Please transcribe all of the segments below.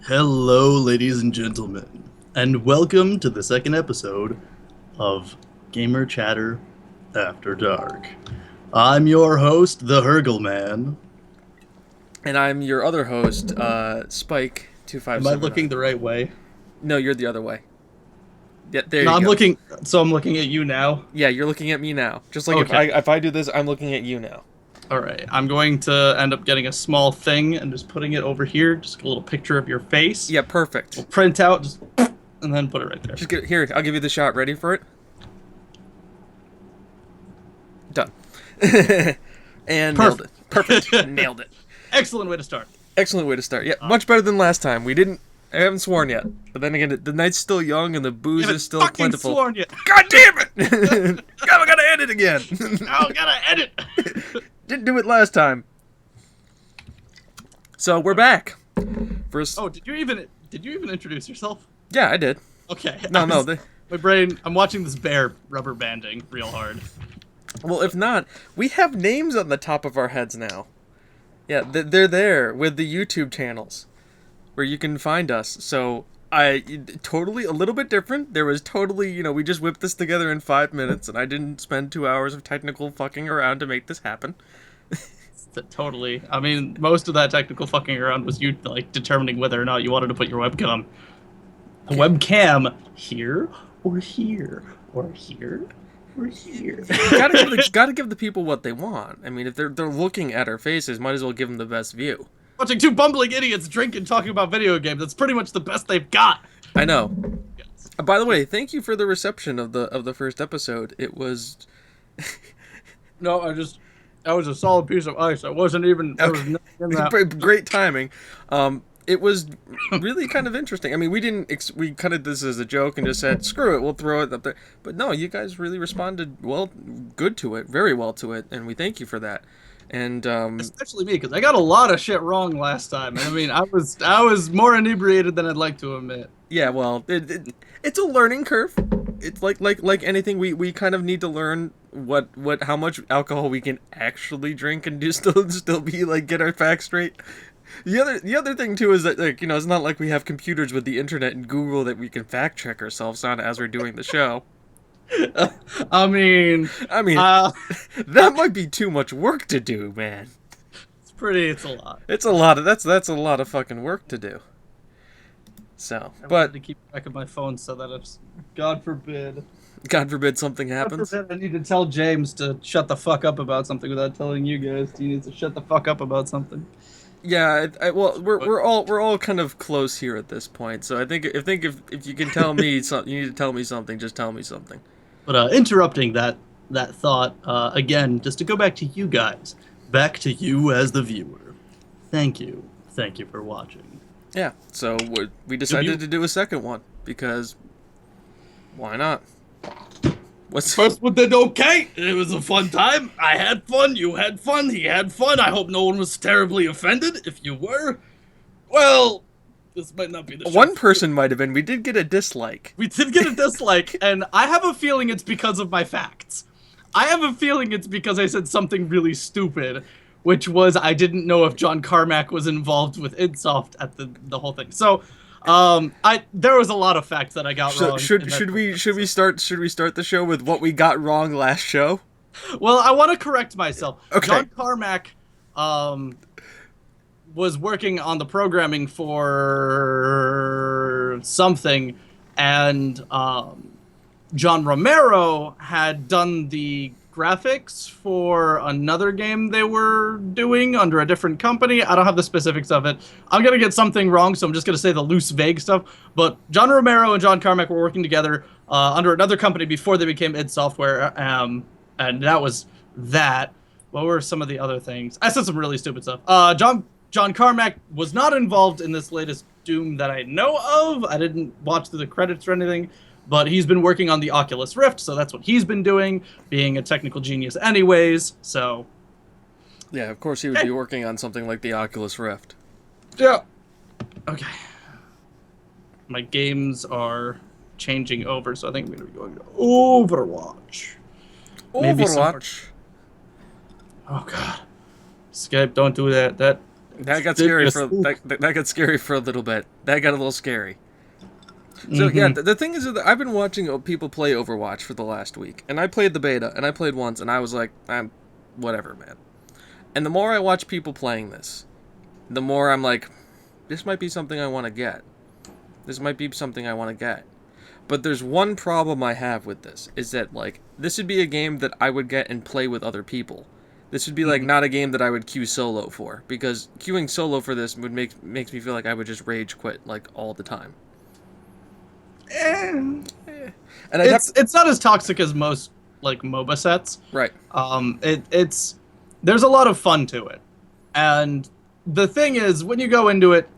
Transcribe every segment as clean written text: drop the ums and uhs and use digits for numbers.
Hello, ladies and gentlemen, and welcome to the second episode of Gamer Chatter After Dark. I'm your host, the Hergel Man. And I'm your other host, Spike two five Am I seven nine. looking the right way? No, you're the other way. Yeah, there No, you I'm go. looking. So I'm looking at you now. Yeah, you're looking at me now. Just like Okay. if I do this, I'm looking at you now. All right. I'm going to end up getting a small thing and just putting it over here, just a little picture of your face. Yeah, perfect. We'll print out, just and then put it right there. Just get here. I'll give you the shot. Ready for it? Done. And nailed it. Perfect. Nailed it. Excellent way to start. Excellent way to start. Yeah, much better than last time. I haven't sworn yet. But then again, the night's still young and the booze Haven't is still fucking plentiful. sworn yet. God damn it! God, I gotta edit again. Oh, gotta edit. Didn't do it last time. So we're back. First, Oh, did you even introduce yourself? yeah, I did. Okay. No. My brain. I'm watching this bear rubber banding real hard. Well, if not, we have names on the top of our heads now. Yeah, they're there with the YouTube channels where you can find us. So totally a little bit different. There was totally, we just whipped this together in 5 minutes, and I didn't spend 2 hours of technical fucking around to make this happen. Totally. I mean, most of that technical fucking around was you like determining whether or not you wanted to put your webcam here or here or here or here. Gotta give the people what they want. I mean, if they're looking at our faces, might as well give them the best view. Watching two bumbling idiots drink and talking about video games. That's pretty much the best they've got. I know. Yes. By the way, thank you for the reception of the first episode. It was No, that was a solid piece of ice. I wasn't even. There was nothing in that. great timing. It was really kind of interesting. I mean, we kind of did this as a joke and just said, "Screw it, we'll throw it up there." But no, you guys really responded good to it, very well to it, and we thank you for that. And Especially me, because I got a lot of shit wrong last time. And I mean, I was more inebriated than I'd like to admit. yeah, well, it's a learning curve. It's like anything, we kind of need to learn how much alcohol we can actually drink and do still be like get our facts straight. The other thing too is that it's not like we have computers with the internet and Google that we can fact check ourselves on as we're doing the show. I mean, That might be too much work to do, man. it's a lot. It's a lot of that's a lot of fucking work to do. So, I but wanted to keep track of my phone so that if, God forbid, God forbid something God happens. forbid I need to tell James to shut the fuck up about something without telling you guys. He needs to shut the fuck up about something. Yeah, well, we're all kind of close here at this point. So I think if you can tell me something, you need to tell me something. Just tell me something. But interrupting that thought again, just to go back to you guys, back to you as the viewer. Thank you for watching. Yeah. So we decided to do a second one because why not? First one did okay. It was a fun time. I had fun. You had fun. He had fun. I hope no one was terribly offended. If you were, well, this might not be the show. One person might have been. We did get a dislike. We did get a dislike, and I have a feeling it's because of my facts. I have a feeling it's because I said something really stupid, which was I didn't know if John Carmack was involved with idSoft at the whole thing. So, there was a lot of facts that I got wrong. Should we start the show with what we got wrong last show? Well, I want to correct myself. Okay. John Carmack was working on the programming for something, and John Romero had done the graphics for another game they were doing under a different company. I don't have the specifics of it. I'm going to get something wrong, so I'm just going to say the loose, vague stuff. But John Romero and John Carmack were working together under another company before they became id Software, and that was that. What were some of the other things? I said some really stupid stuff. John Carmack was not involved in this latest Doom that I know of. I didn't watch through the credits or anything. But he's been working on the Oculus Rift, so that's what he's been doing, being a technical genius anyways, so... Yeah, of course he would be working on something like the Oculus Rift. Yeah. Okay. My games are changing over, so I think I'm going to be going to Overwatch. Maybe Overwatch? Oh, God. Skype, don't do that. That got Did scary you for see? that got scary for a little bit. That got a little scary. So yeah, the thing is that I've been watching people play Overwatch for the last week, and I played the beta, and I played once, and I was like, I'm whatever, man. And the more I watch people playing this, the more I'm like, this might be something I want to get. This might be something I want to get. But there's one problem I have with this, is that, like, this would be a game that I would get and play with other people. This would be, like, not a game that I would queue solo for, because queuing solo for this would makes me feel like I would just rage quit, like, all the time. Eh. And I'd have to... It's not as toxic as most like MOBA sets. Right. It's there's a lot of fun to it, and the thing is when you go into it,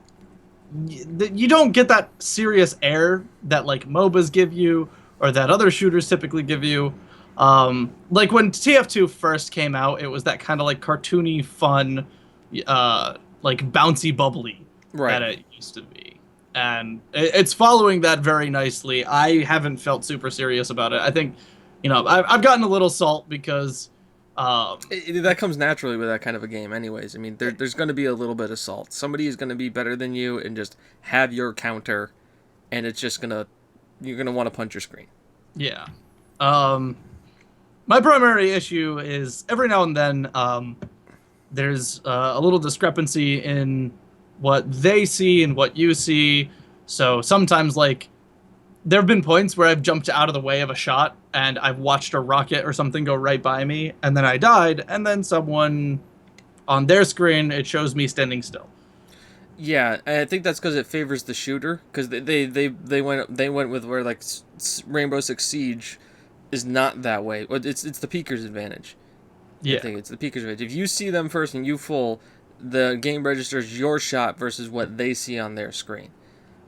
you don't get that serious air that like MOBAs give you or that other shooters typically give you. Like when TF2 first came out, it was that kind of like cartoony, fun, like bouncy, bubbly Right. that it used to be. And it's following that very nicely. I haven't felt super serious about it. I think, I've gotten a little salt because, That comes naturally with that kind of a game, anyways. I mean, there's going to be a little bit of salt. Somebody is going to be better than you and just have your counter, and it's just you're gonna want to punch your screen. yeah. My primary issue is every now and then there's a little discrepancy in what they see and what you see. So sometimes, like, there have been points where I've jumped out of the way of a shot and I've watched a rocket or something go right by me, and then I died, and then someone on their screen, it shows me standing still. Yeah, and I think that's because it favors the shooter. Because they went with where like Rainbow Six Siege is not that way. It's the peeker's advantage. Yeah. I think it's the peeker's advantage. If you see them first and you full, the game registers your shot versus what they see on their screen.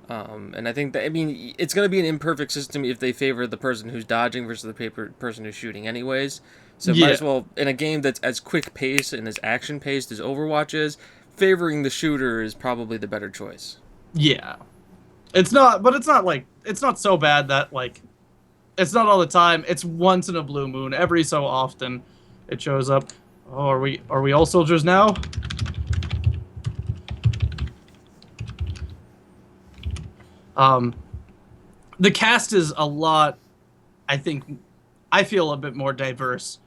And I think that, I mean, it's going to be an imperfect system if they favor the person who's dodging versus the person who's shooting anyways. So might as well, in a game that's as quick paced and as action paced as Overwatch is, favoring the shooter is probably the better choice. Yeah. It's not so bad that, like, it's not all the time. It's once in a blue moon. Every so often it shows up. Oh, are we all soldiers now? The cast is a lot, I feel a bit more diverse.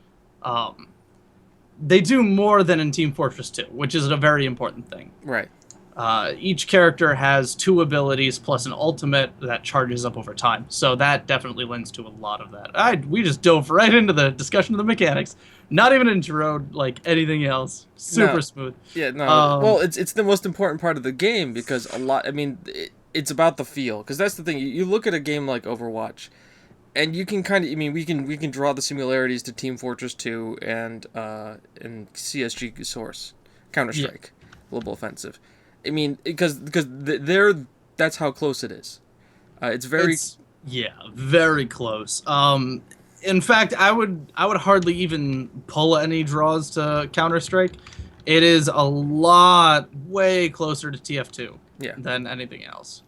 They do more than in Team Fortress 2, which is a very important thing. Right. Each character has 2 abilities plus an ultimate that charges up over time. So that definitely lends to a lot of that. We just dove right into the discussion of the mechanics. Not even introed like anything else. Super smooth. Yeah, no. Well, it's the most important part of the game because it's about the feel. Because that's the thing. You look at a game like Overwatch, and you can kind of, we can draw the similarities to Team Fortress 2 and CSG Source, Counter-Strike, Global Offensive. Because that's how close it is. It's very close. In fact, I would hardly even pull any draws to Counter-Strike. It is a lot way closer to TF2 than anything else.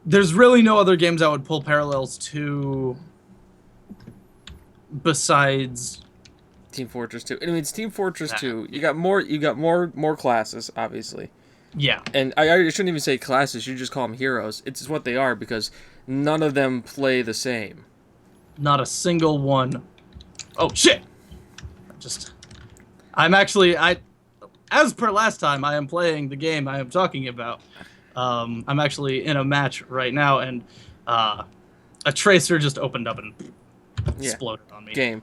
There's really no other games I would pull parallels to besides Team Fortress 2. It's Team Fortress 2. You got more classes, obviously. Yeah. And I shouldn't even say classes, you just call them heroes. It's what they are because none of them play the same. Not a single one. Oh shit. As per last time, I am playing the game I am talking about. I'm actually in a match right now, and a tracer just opened up and exploded on me. Game.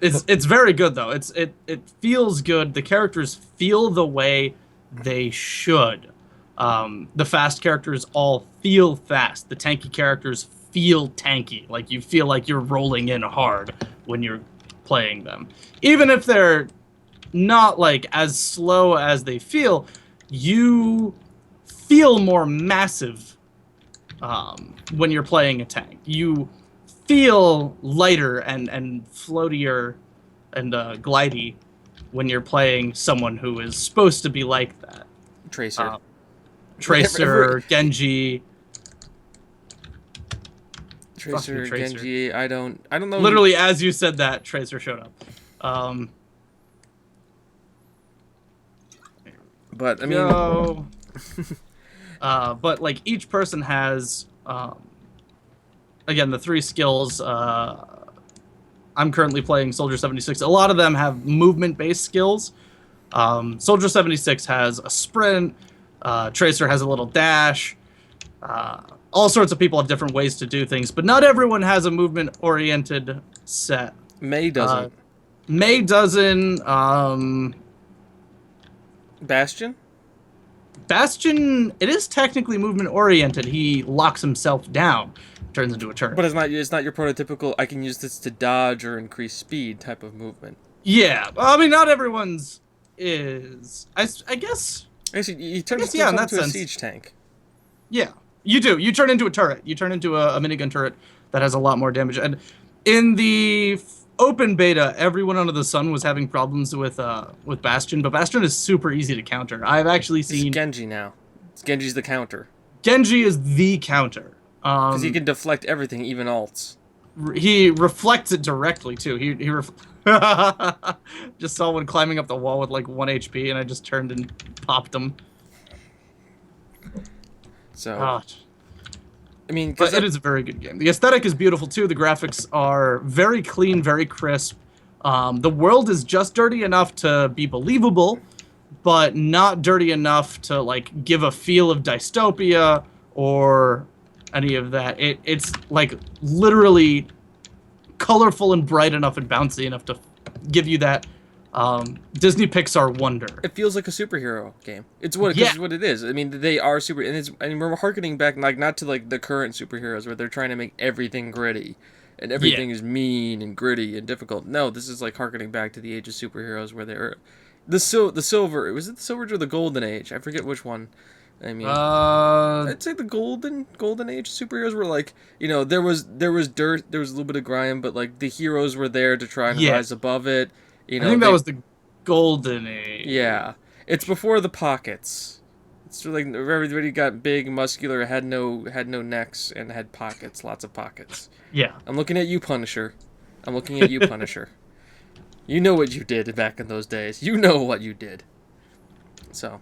It's very good though. It feels good. The characters feel the way they should. The fast characters all feel fast. The tanky characters feel tanky. Like you feel like you're rolling in hard when you're playing them. Even if they're not like as slow as they feel, you feel more massive when you're playing a tank. You feel lighter and floatier and glidey when you're playing someone who is supposed to be like that. Tracer. Genji. Tracer, Genji, I don't know. Literally, as you said that, Tracer showed up. But I mean, Go. But like each person has, again, the three skills. I'm currently playing Soldier 76. A lot of them have movement-based skills. Soldier 76 has a sprint. Tracer has a little dash. All sorts of people have different ways to do things, but not everyone has a movement-oriented set. May doesn't. May doesn't. Bastion? Bastion, it is technically movement-oriented. He locks himself down, turns into a turret. But it's not your prototypical, I can use this to dodge or increase speed type of movement. Yeah, I mean, not everyone's is. I guess. Actually, you turn I guess, yeah, in that into a sense. siege tank. Yeah, you do. You turn into a turret. You turn into a minigun turret that has a lot more damage. And in the open beta, everyone under the sun was having problems with Bastion, but Bastion is super easy to counter. I've actually seen It's Genji now. Genji's the counter. Genji is the counter. Because he can deflect everything, even alts. He reflects it directly too. He just saw one climbing up the wall with like 1 HP, and I just turned and popped him. So, Ah. I mean, But because it is a very good game. The aesthetic is beautiful too. The graphics are very clean, very crisp. The world is just dirty enough to be believable, but not dirty enough to like give a feel of dystopia or any of that. It's like literally colorful and bright enough and bouncy enough to give you that Disney Pixar wonder. it feels like a superhero game. It's what, Yeah. it's what it is. I mean, they are super, and we're harkening back like not to like the current superheroes where they're trying to make everything gritty, and everything is mean and gritty and difficult. No, this is like harkening back to the age of superheroes where they're the silver. Was it the silver or the golden age? I forget which one. I mean, I'd say the golden age superheroes were like, you know, there was dirt, there was a little bit of grime, but like the heroes were there to try and Yeah. rise above it. You know, I think that was the golden age. yeah. It's before the pockets. It's like everybody got big, muscular, had no necks, and had pockets, lots of pockets. Yeah. I'm looking at you, Punisher. I'm looking at you, Punisher. You know what you did back in those days. You know what you did. So,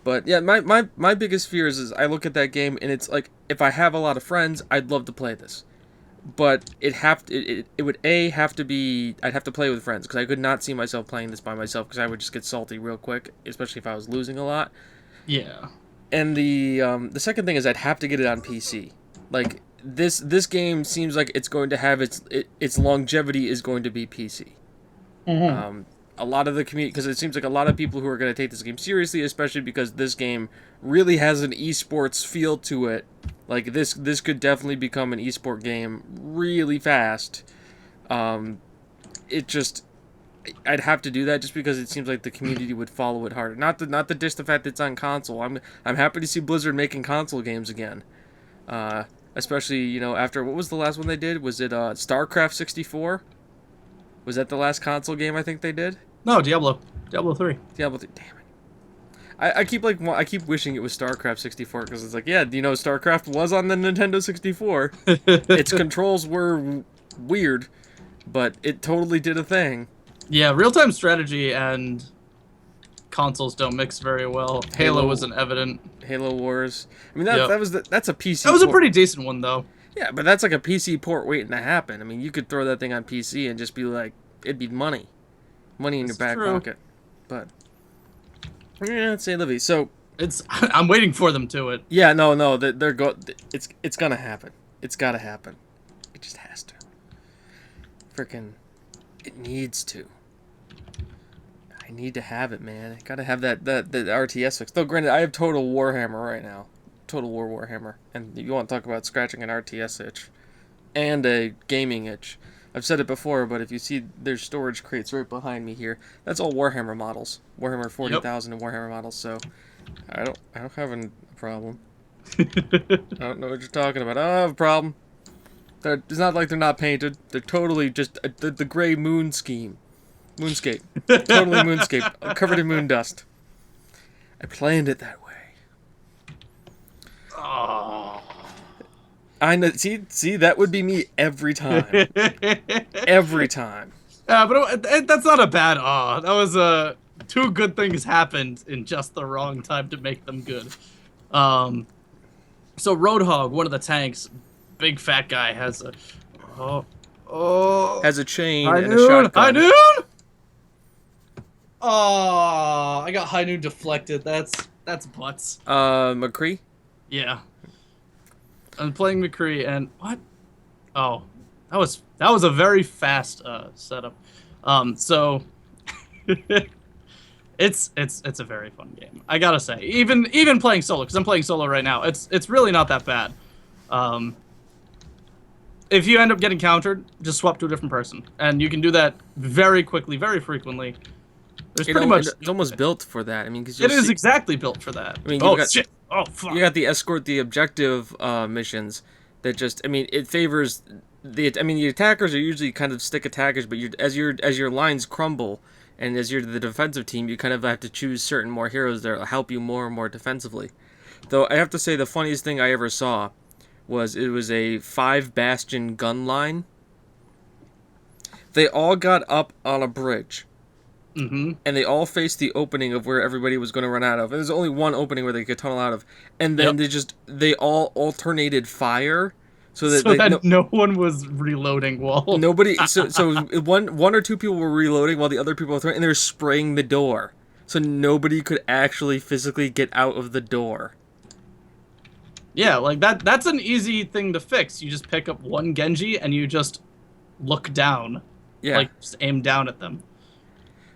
but yeah, my biggest fear is I look at that game and it's like, if I have a lot of friends, I'd love to play this. But it would have to be, I'd have to play with friends, because I could not see myself playing this by myself, because I would just get salty real quick, especially if I was losing a lot. Yeah. And the second thing is I'd have to get it on PC. Like this game seems like it's going to have its longevity is going to be PC. A lot of the community, because it seems like a lot of people who are going to take this game seriously, especially because this game really has an esports feel to it. Like this could definitely become an esport game really fast. It just, I'd have to do that just because it seems like the community would follow it harder. Not to dish the fact that it's on console. I'm happy to see Blizzard making console games again. Especially, you know, after, what was the last one they did? Was it StarCraft 64? Was that the last console game I think they did? No, Diablo 3. Diablo 3. Damn it. I keep wishing it was StarCraft 64, because it's like, yeah, you know, StarCraft was on the Nintendo 64. Its controls were weird, but it totally did a thing. Yeah, real-time strategy and consoles don't mix very well. Halo was an evident. Halo Wars. I mean, Yep. that's a PC. That was a port. pretty decent one, though. Yeah, but that's like a PC port waiting to happen. I mean, you could throw that thing on PC and just be like, it'd be money in your That's back true. pocket. But yeah, say Livy. So It's. I'm waiting for them to it. yeah, no, it's gonna happen. It's gotta happen. It just has to. Freaking, it needs to. I need to have it, man. I gotta have that RTS fix. Though, granted, I have Total Warhammer right now. Total War Warhammer. And you want to talk about scratching an RTS itch. And a gaming itch. I've said it before, but if you see there's storage crates right behind me here, that's all Warhammer models. Warhammer 40,000 and Warhammer models, so I don't have a problem. I don't know what you're talking about. I don't have a problem. It's not like they're not painted. They're totally just the gray moon scheme. Moonscape. Totally moonscape. Covered in moon dust. I planned it that way. Oh. I know. See, that would be me every time. Every time. Yeah, but that's not a bad awe. That was a two good things happened in just the wrong time to make them good. Um, so Roadhog, one of the tanks, big fat guy, has a oh oh Has a chain high and a noon, high shotgun. noon. Oh, I got high noon deflected. That's butts. McCree? Yeah, I'm playing McCree, and what? Oh, that was a very fast setup. So it's a very fun game. I gotta say, even playing solo, because I'm playing solo right now. It's really not that bad. Um, if you end up getting countered, just swap to a different person, and you can do that very quickly, very frequently. There's pretty much It's almost built for that. I mean, because it is exactly built for that. I mean, Oh shit! Oh fuck! you got the escort the objective missions that just, I mean, it favors the attackers are usually kind of stick attackers, but as your lines crumble and as you're the defensive team, you kind of have to choose certain more heroes that will help you more and more defensively. Though I have to say the funniest thing I ever saw was it was a 5 bastion gun line. They all got up on a bridge Mm-hmm. and they all faced the opening of where everybody was going to run out of. And there's only one opening where they could tunnel out of, and then Yep. they all alternated fire, so that So like that no one was reloading while. nobody. So one or two people were reloading while the other people were throwing, and they were spraying the door, so nobody could actually physically get out of the door. Yeah, like that's an easy thing to fix. You just pick up one Genji and you just look down. Yeah, Like just aim down at them.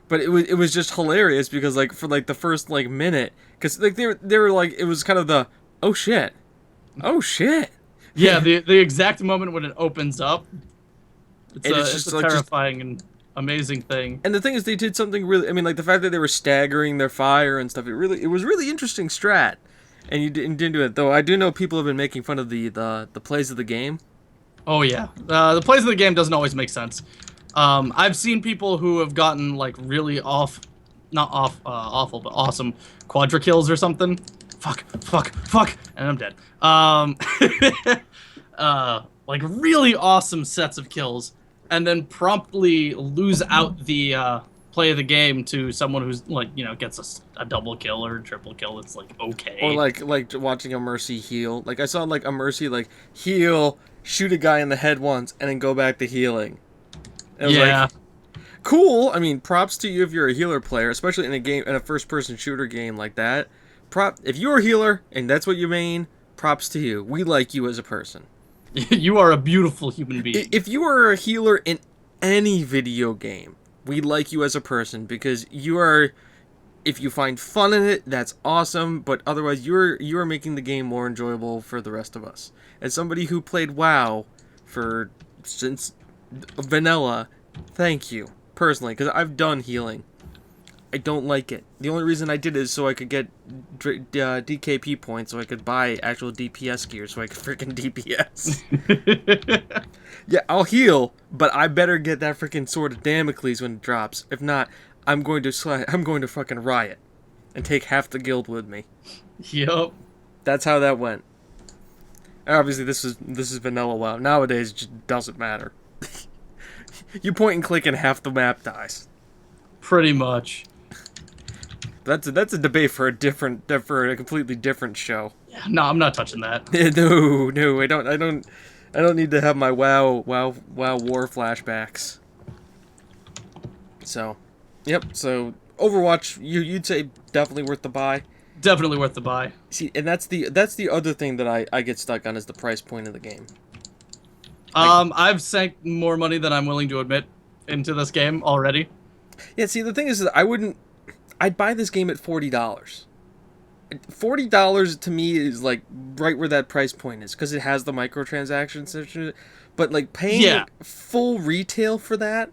but it was just hilarious because like for like the first like minute, because like they were like it was kind of the oh shit, oh shit. Yeah, the exact moment when it opens up, And it's it's just a like terrifying and amazing thing. And the thing is, they did something really. I mean, like the fact that they were staggering their fire and stuff. It was really interesting strat, and you didn't do it. Though I do know people have been making fun of the plays of the game. Oh yeah, the plays of the game doesn't always make sense. I've seen people who have gotten like really not awful, but awesome quadra kills or something. Fuck, and I'm dead. Like really awesome sets of kills, and then promptly lose out the play of the game to someone who's like gets a double kill or a triple kill. It's like okay. Or like watching a Mercy heal. Like I saw like a Mercy like heal, shoot a guy in the head once, and then go back to healing. It was Yeah. like cool. I mean, props to you if you're a healer player, especially in a first person shooter game like that. If you're a healer and that's what you main, props to you. We like you as a person. You are a beautiful human being. If you are a healer in any video game, we like you as a person because you are. If you find fun in it, that's awesome. But otherwise, you are making the game more enjoyable for the rest of us. As somebody who played WoW since vanilla, thank you personally because I've done healing. I don't like it. The only reason I did it is so I could get DKP points, so I could buy actual DPS gear, so I could freaking DPS. Yeah, I'll heal, but I better get that freaking sword of Damocles when it drops. If not, I'm going to fucking riot, and take half the guild with me. Yup. That's how that went. Obviously, this is vanilla WoW. Nowadays, it just doesn't matter. You point and click, and half the map dies. Pretty much. That's a debate for a completely different show. Yeah, no, I'm not touching that. No, I don't need to have my WoW war flashbacks. So, yep. So Overwatch, you'd say definitely worth the buy. Definitely worth the buy. See, and that's the other thing that I get stuck on is the price point of the game. I've sank more money than I'm willing to admit into this game already. Yeah. See, the thing is that I'd buy this game at $40. $40 to me is like right where that price point is because it has the microtransactions. But like paying like, full retail for that,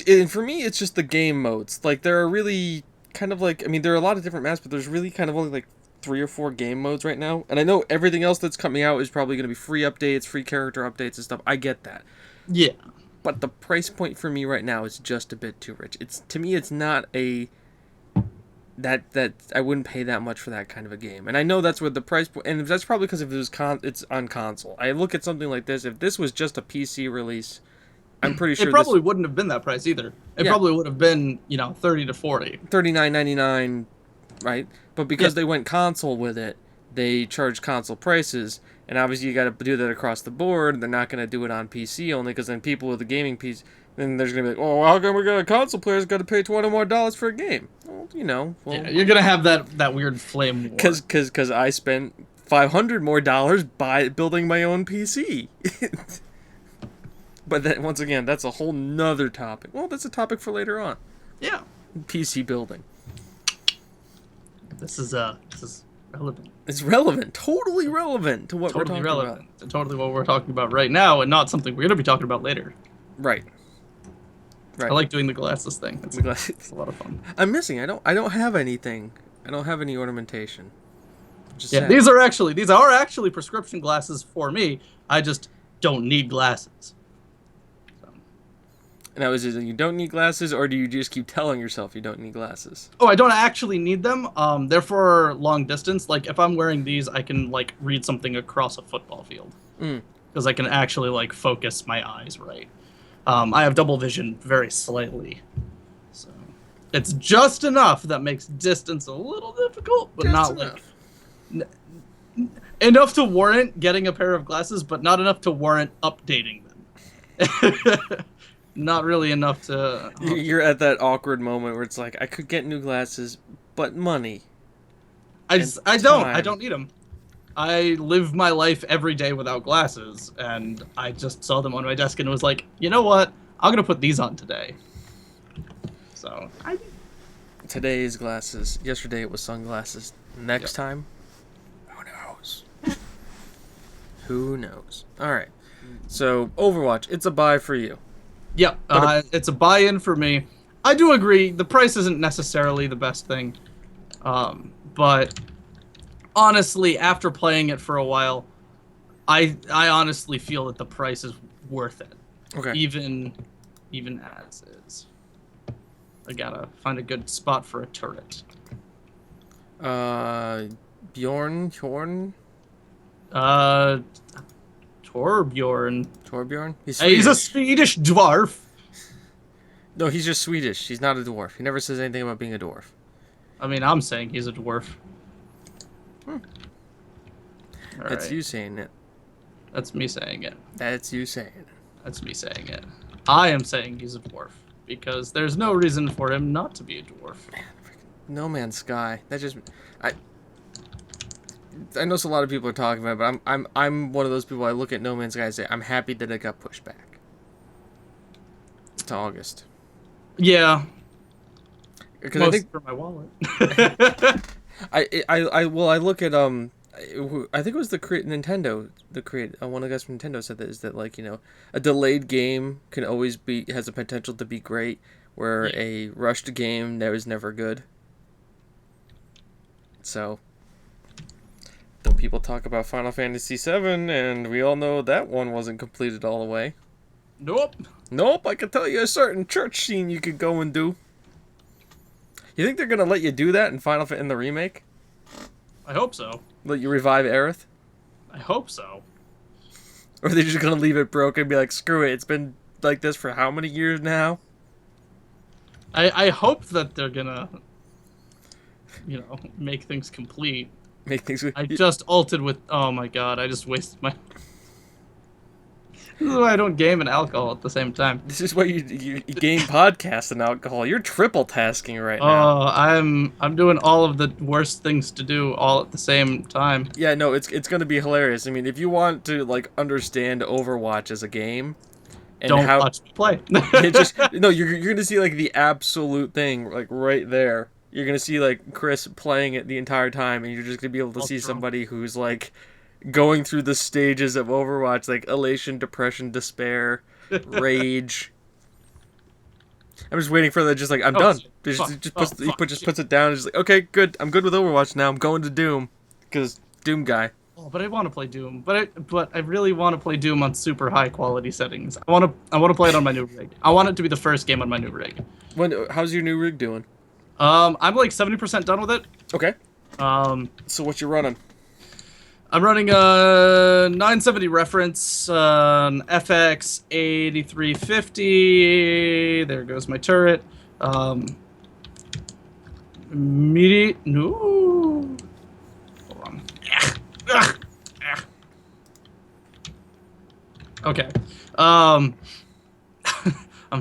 and for me, it's just the game modes. Like there are really kind of like there are a lot of different maps, but there's really kind of only like 3 or 4 game modes right now. And I know everything else that's coming out is probably going to be free updates, free character updates and stuff. I get that. Yeah. But the price point for me right now is just a bit too rich. To me, it's not a that I wouldn't pay that much for that kind of a game. And I know that's what the price point, and that's probably because if it was it's on console. I look at something like this. If this was just a PC release, I'm pretty sure It probably wouldn't have been that price either. It Yeah. probably would have been, 30 to 40. $39.99, right? But because Yeah. they went console with it, they charge console prices, and obviously you got to do that across the board. They're not going to do it on PC only, because then people with the gaming PC, then there's going to be like, oh, how come we got a console player's got to pay $20 more for a game? Well, Yeah, you're gonna have that weird flame war. because I spent $500 more by building my own PC. But that, once again, that's a whole nother topic. Well, that's a topic for later on. Yeah, PC building. this is relevant. It's relevant, totally relevant to what we're Totally talking relevant. To totally what we're talking about right now, and not something we're gonna be talking about later. about. Right. Right. I like doing the glasses thing. It's, I'm glad- it's a lot of fun. I'm missing. I don't have anything. I don't have any ornamentation. Just Yeah, sad. these are actually prescription glasses for me. I just don't need glasses. So. Now, is it you don't need glasses, or do you just keep telling yourself you don't need glasses? Oh, I don't actually need them. They're for long distance. Like if I'm wearing these, I can like read something across a football field because I can actually like focus my eyes right. I have double vision very slightly, so it's just enough that makes distance a little difficult, but Just not enough. like enough to warrant getting a pair of glasses, but not enough to warrant updating them. Not really enough to. You're at that awkward moment where it's like, I could get new glasses, but money. I don't time. need them. I live my life every day without glasses, and I just saw them on my desk and was like, you know what? I'm gonna put these on today. So Today is glasses. Yesterday it was sunglasses. Next time, who knows? Who knows? All right. So Overwatch, it's a buy for you. yeah, it's a buy-in for me. I do agree. The price isn't necessarily the best thing, but honestly, after playing it for a while, I honestly feel that the price is worth it. Okay. Even as is. I gotta find a good spot for a turret. Bjorn, Torbjorn. Torbjorn. He's He's a Swedish. Swedish dwarf. No, he's just Swedish. He's not a dwarf. He never says anything about being a dwarf. I mean, I'm saying he's a dwarf. That's Alright. you saying it. That's me saying it. That's you saying it. That's me saying it. I am saying he's a dwarf because there's no reason for him not to be a dwarf. No Man's Sky. That just I know a lot of people are talking about it, but I'm one of those people. I look at No Man's Sky and say I'm happy that it got pushed back to August. Yeah, Because I most think for my wallet. I look at I think it was Nintendo one of the guys from Nintendo said that is that like a delayed game can always has the potential to be great, where a rushed game that was never good. So, though people talk about Final Fantasy VII, and we all know that one wasn't completed all the way. Nope. Nope, I can tell you a certain church scene you could go and do. You think they're gonna let you do that in the remake? I hope so. Let you revive Aerith? I hope so. Or are they just gonna leave it broken and be like, screw it, it's been like this for how many years now? I hope that they're gonna, make things complete. Make things. I just ulted with. Oh my god! I just wasted my. This is why I don't game and alcohol at the same time. This is why you game podcast and alcohol. You're triple tasking right now. Oh, I'm doing all of the worst things to do all at the same time. Yeah, no, it's gonna be hilarious. I mean, if you want to like understand Overwatch as a game, and Don't how watch me play. you're gonna see like the absolute thing like right there. You're gonna see like Chris playing it the entire time, and you're just gonna be able to see somebody who's like going through the stages of Overwatch, like elation, depression, despair, rage. I'm just waiting for that. Just like I'm done. Just puts it down. And just like, okay, good. I'm good with Overwatch now. I'm going to Doom because Doom guy. Oh, but I want to play Doom. But I really want to play Doom on super high quality settings. I want to play it on my new rig. I want it to be the first game on my new rig. How's your new rig doing? I'm like 70% done with it. Okay. So what you running? I'm running a 970 reference, FX 8350. There goes my turret. No. Hold on. Okay. I'm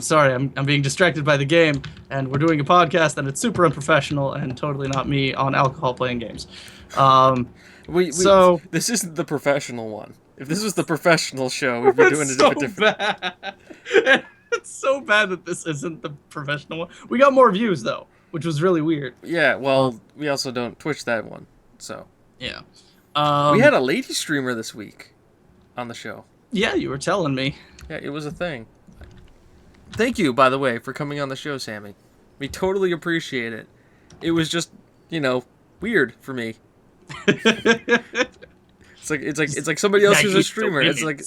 sorry. I'm being distracted by the game, and we're doing a podcast, and it's super unprofessional and totally not me on alcohol playing games. So this isn't the professional one. If this was the professional show, we'd be doing it's it so a bit different. bad. It's so bad that this isn't the professional one. We got more views though, which was really weird. Yeah, well, we also don't Twitch that one, so. Yeah. We had a lady streamer this week on the show. Yeah, you were telling me. Yeah, it was a thing. Thank you, by the way, for coming on the show, Sammy. We totally appreciate it. It was just, weird for me. It's like somebody else who's a streamer. It's like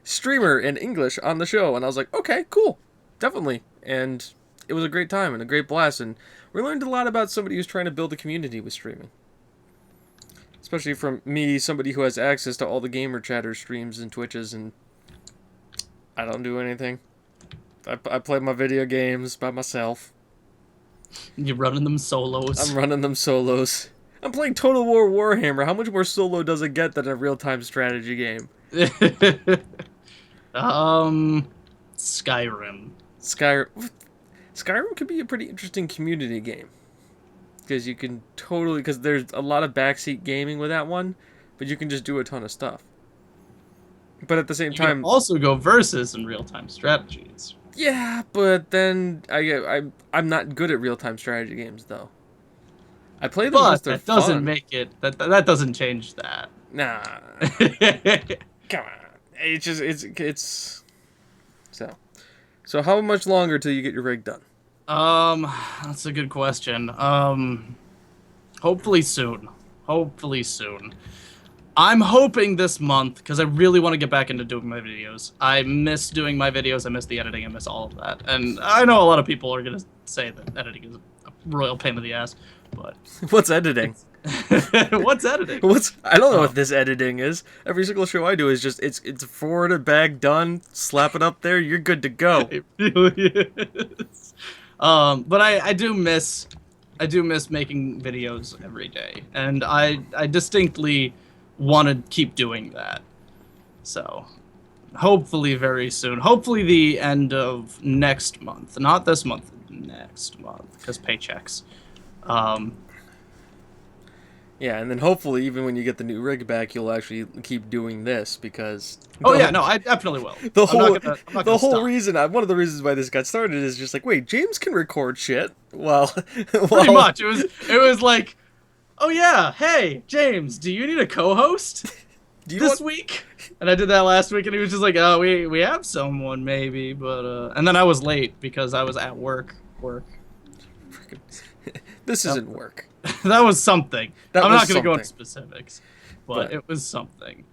streamer in English on the show, and I was like, okay, cool, definitely. And it was a great time and a great blast, and we learned a lot about somebody who's trying to build a community with streaming. Especially from me, somebody who has access to all the gamer chatter streams and Twitches, and I don't do anything. I play my video games by myself. You're running them solos. I'm running them solos. I'm playing Total War Warhammer. How much more solo does it get than a real-time strategy game? Skyrim. Skyrim could be a pretty interesting community game. Because you can because there's a lot of backseat gaming with that one, but you can just do a ton of stuff. But at the same time, you can also go versus in real-time strategies. Yeah, but then I'm not good at real-time strategy games though. I play them because they're that doesn't fun. make it. That doesn't change that. Nah. Come on. It's so how much longer till you get your rig done? That's a good question. Hopefully soon. Hopefully soon. I'm hoping this month, because I really want to get back into doing my videos. I miss doing my videos, I miss the editing, I miss all of that. And I know a lot of people are going to say that editing is a royal pain in the ass, but... What's editing? What's editing? I don't know what this editing is. Every single show I do is just, it's forward a bag done, slap it up there, you're good to go. It really is. But I do miss making videos every day, and I distinctly want to keep doing that. So hopefully very soon, hopefully the end of next month, not this month, next month, because paychecks. Yeah, and then hopefully even when you get the new rig back, you'll actually keep doing this because. Oh yeah, no, I definitely will. The whole reason, one of the reasons why this got started is just like, wait, James can record shit. Well, pretty much. It was like, oh yeah, hey James, do you need a co-host this week? And I did that last week, and he was just like, oh, we have someone maybe, but and then I was late because I was at work. This isn't work. That was something. I'm not going to go into specifics, but it was something.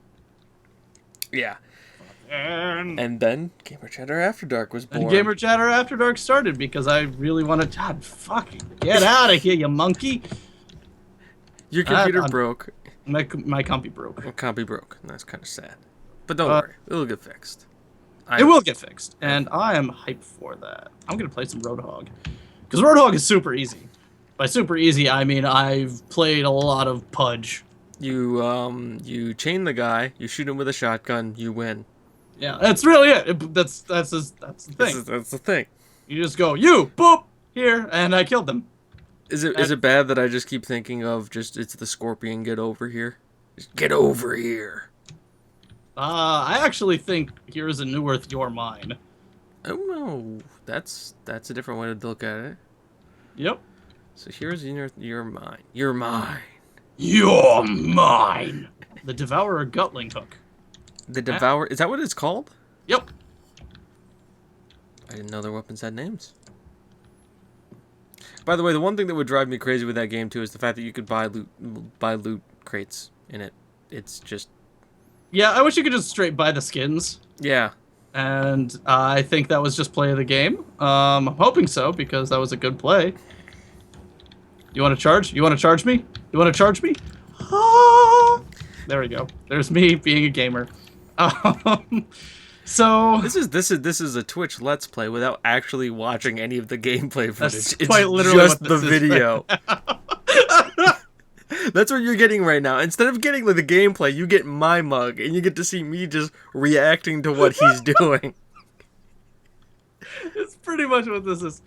Yeah. And then Gamer Chatter After Dark was born. And Gamer Chatter After Dark started because I really wanted to... God, fucking get out of here, you monkey. Your computer broke. My compy broke. Well, compy broke. And that's kind of sad. But don't worry. It'll get fixed. It will get fixed. And I am hyped for that. I'm going to play some Roadhog. Because Roadhog is super easy. By super easy, I mean I've played a lot of Pudge. You chain the guy, you shoot him with a shotgun, you win. Yeah, that's really it. That's the thing. That's the thing. You just go, you, boop, here, and I killed them. Is it bad that I just keep thinking of it's the Scorpion get over here? Just get over here. I actually think Here's a New Earth, You're Mine. Oh no, that's a different way to look at it. Yep. So Here's a New Earth, You're Mine. You're mine. You're mine. The Devourer Gutling Hook. The Devourer, is that what it's called? Yep. I didn't know their weapons had names. By the way, the one thing that would drive me crazy with that game too is the fact that you could buy loot crates in it. It's just... Yeah, I wish you could just straight buy the skins. Yeah. And I think that was just play of the game. I'm hoping so, because that was a good play. You want to charge? You want to charge me? You want to charge me? There we go. There's me being a gamer. Um, so This is a Twitch Let's Play without actually watching any of the gameplay footage. that's It's quite literally just what the this is video. That's what you're getting right now. Instead of getting like the gameplay, you get my mug, and you get to see me just reacting to what he's doing. It's pretty much what this is.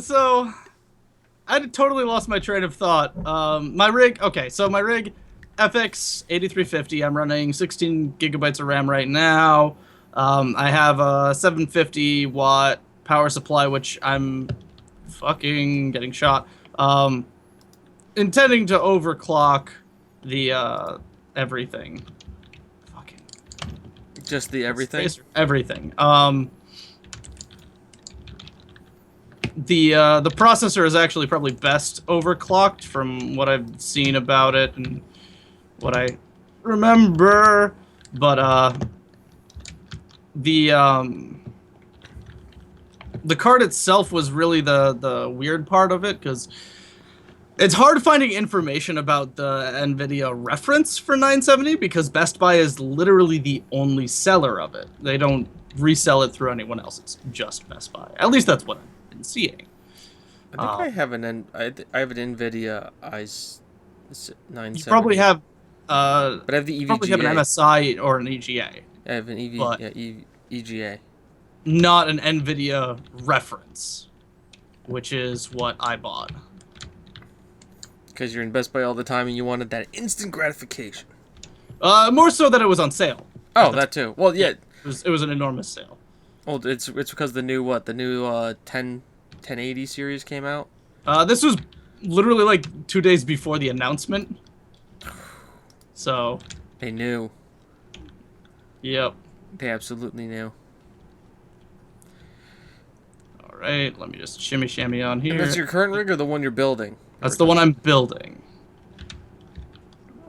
So I totally lost my train of thought. My rig. Okay, so my rig, FX 8350. I'm running 16 gigabytes of RAM right now. I have a 750 watt power supply, which I'm fucking getting shot. Intending to overclock the everything. Fucking Just the everything. Everything. The processor is actually probably best overclocked from what I've seen about it and what I remember, but the card itself was really the weird part of it, because it's hard finding information about the NVIDIA reference for 970 because Best Buy is literally the only seller of it. They don't resell it through anyone else. It's just Best Buy. At least that's what I've been seeing. I think I have an NVIDIA 970. You probably have but I have the EVGA. you probably have an MSI or an EGA. I have an EGA. Not an NVIDIA reference, which is what I bought. Because you're in Best Buy all the time and you wanted that instant gratification. More so that it was on sale. Oh, that too. Well, yeah. It was an enormous sale. Well, it's because the new 1080 series came out. This was literally like 2 days before the announcement. So. They knew. Yep. They absolutely knew. All right, let me just shimmy shammy on here. And that's your current rig or the one you're building? That's the one I'm building.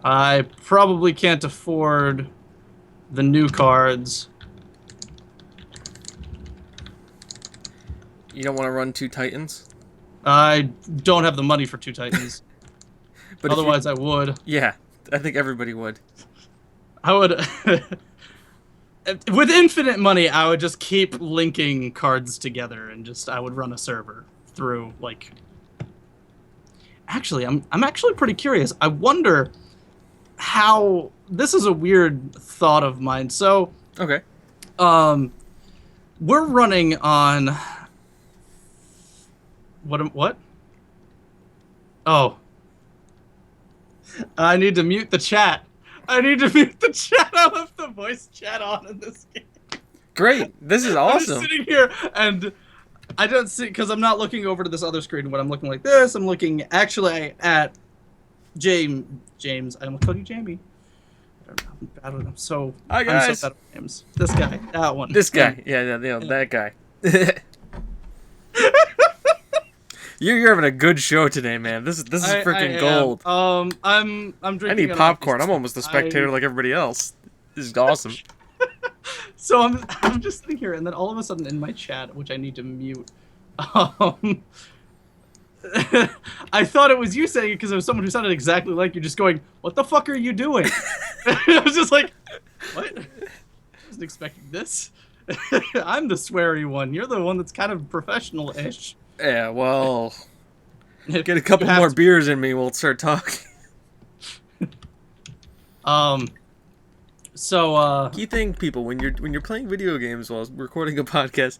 I probably can't afford the new cards. You don't want to run 2 Titans? I don't have the money for 2 Titans. But Otherwise, I would. Yeah, I think everybody would. I would. With infinite money, I would just keep linking cards together, and I would run a server through like. Actually, I'm actually pretty curious. I wonder how this is a weird thought of mine. So, okay, we're running on what? Oh, I need to mute the chat. I left the voice chat on in this game. Great. This is awesome. I'm just sitting here and I don't see, because I'm not looking over to this other screen. When I'm looking like this, I'm looking actually at James. I'm gonna call you Jamie. I'm so Hi guys. I'm so bad at names. This guy, that one. This guy. Yeah, that guy. You're having a good show today, man. This is freaking gold. I'm drinking. I need popcorn. I'm almost a spectator like everybody else. This is awesome. So I'm just sitting here, and then all of a sudden in my chat, which I need to mute, I thought it was you saying it because it was someone who sounded exactly like you, just going, "What the fuck are you doing?" I was just like, "What? I wasn't expecting this." I'm the sweary one. You're the one that's kind of professional-ish. Yeah, well, get a couple more beers in me, we'll start talking. So key thing, people, when you're playing video games while recording a podcast,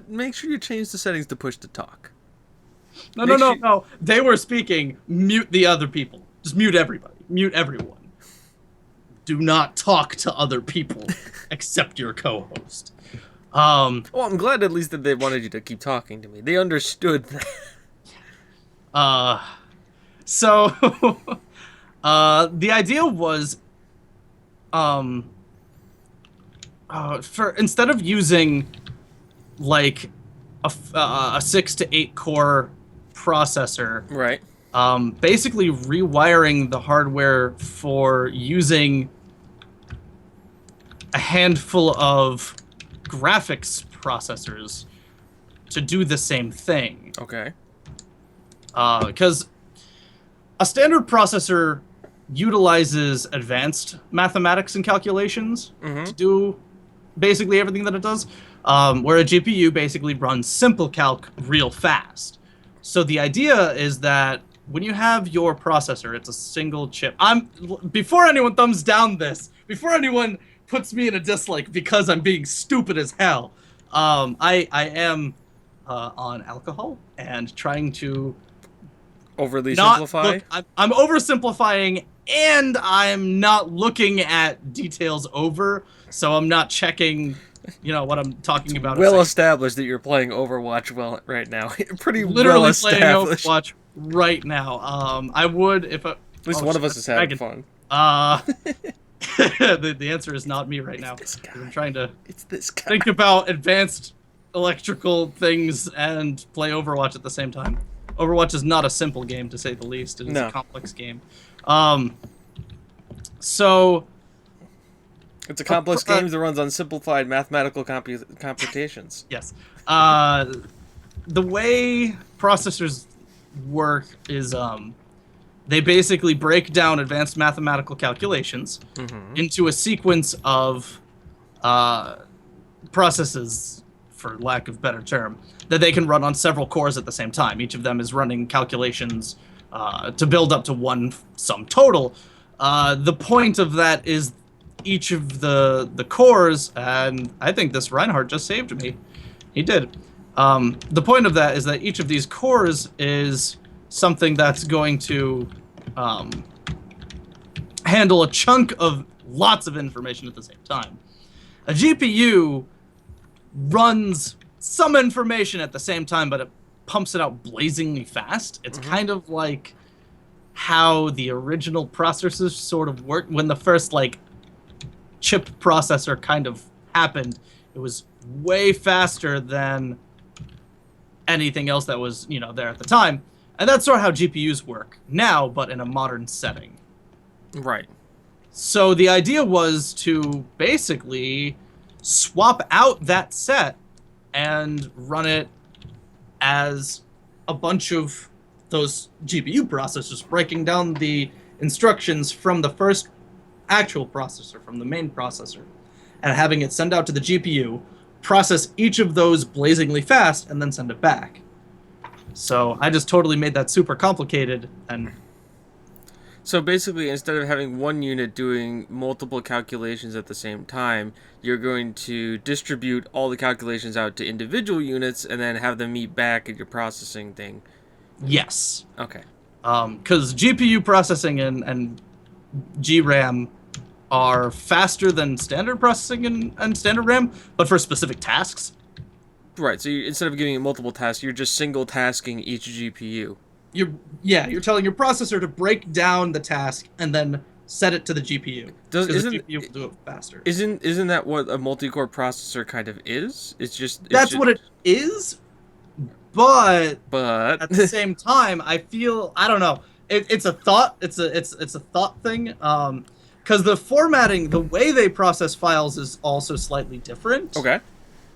make sure you change the settings to push to talk. No. They were speaking. Mute the other people. Just mute everybody. Mute everyone. Do not talk to other people except your co-host. Well, I'm glad at least that they wanted you to keep talking to me. They understood that. So the idea was for instead of using like a 6 to 8 core processor, right, basically rewiring the hardware for using a handful of graphics processors to do the same thing. Okay. Because a standard processor utilizes advanced mathematics and calculations to do basically everything that it does, where a GPU basically runs simple calc real fast. So the idea is that when you have your processor, it's a single chip. Before anyone thumbs down this, before anyone puts me in a dislike because I'm being stupid as hell, I am on alcohol and trying to Overly not simplify. look. I'm oversimplifying, and I'm not looking at details over, so I'm not checking, what I'm talking about. Well established that you're playing Overwatch well right now. Pretty Literally well playing established. Overwatch right now. I would if At least one of us is having fun. The answer is not me right now. This guy. I'm trying to It's this guy. think about advanced electrical things and play Overwatch at the same time. Overwatch is not a simple game, to say the least. It is a complex game. So It's a complex game that runs on simplified mathematical computations. yes. The way processors work is they basically break down advanced mathematical calculations into a sequence of processes, for lack of a better term, that they can run on several cores at the same time. Each of them is running calculations to build up to one sum total. The point of that is each of the cores, and I think this Reinhardt just saved me. He did. The point of that is that each of these cores is something that's going to handle a chunk of lots of information at the same time. A GPU runs some information at the same time, but it pumps it out blazingly fast. It's kind of like how the original processors sort of worked when the first chip processor kind of happened. It was way faster than anything else that was, there at the time. And that's sort of how GPUs work now, but in a modern setting. Right. So the idea was to basically swap out that set and run it as a bunch of those GPU processors, breaking down the instructions from the first actual processor, from the main processor, and having it send out to the GPU, process each of those blazingly fast, and then send it back. So I just totally made that super complicated, and so basically, instead of having one unit doing multiple calculations at the same time, you're going to distribute all the calculations out to individual units and then have them meet back at your processing thing. yes. Okay. Because GPU processing and GRAM are faster than standard processing and standard RAM, but for specific tasks. Right, so instead of giving it multiple tasks, you're just single tasking each GPU. You're telling your processor to break down the task and then set it to the GPU. Because the GPU will do it faster. Isn't that what a multi-core processor kind of is? That's what it is, but But at the same time, I don't know. It's a thought. It's a thought thing. Because the formatting, the way they process files is also slightly different. Okay.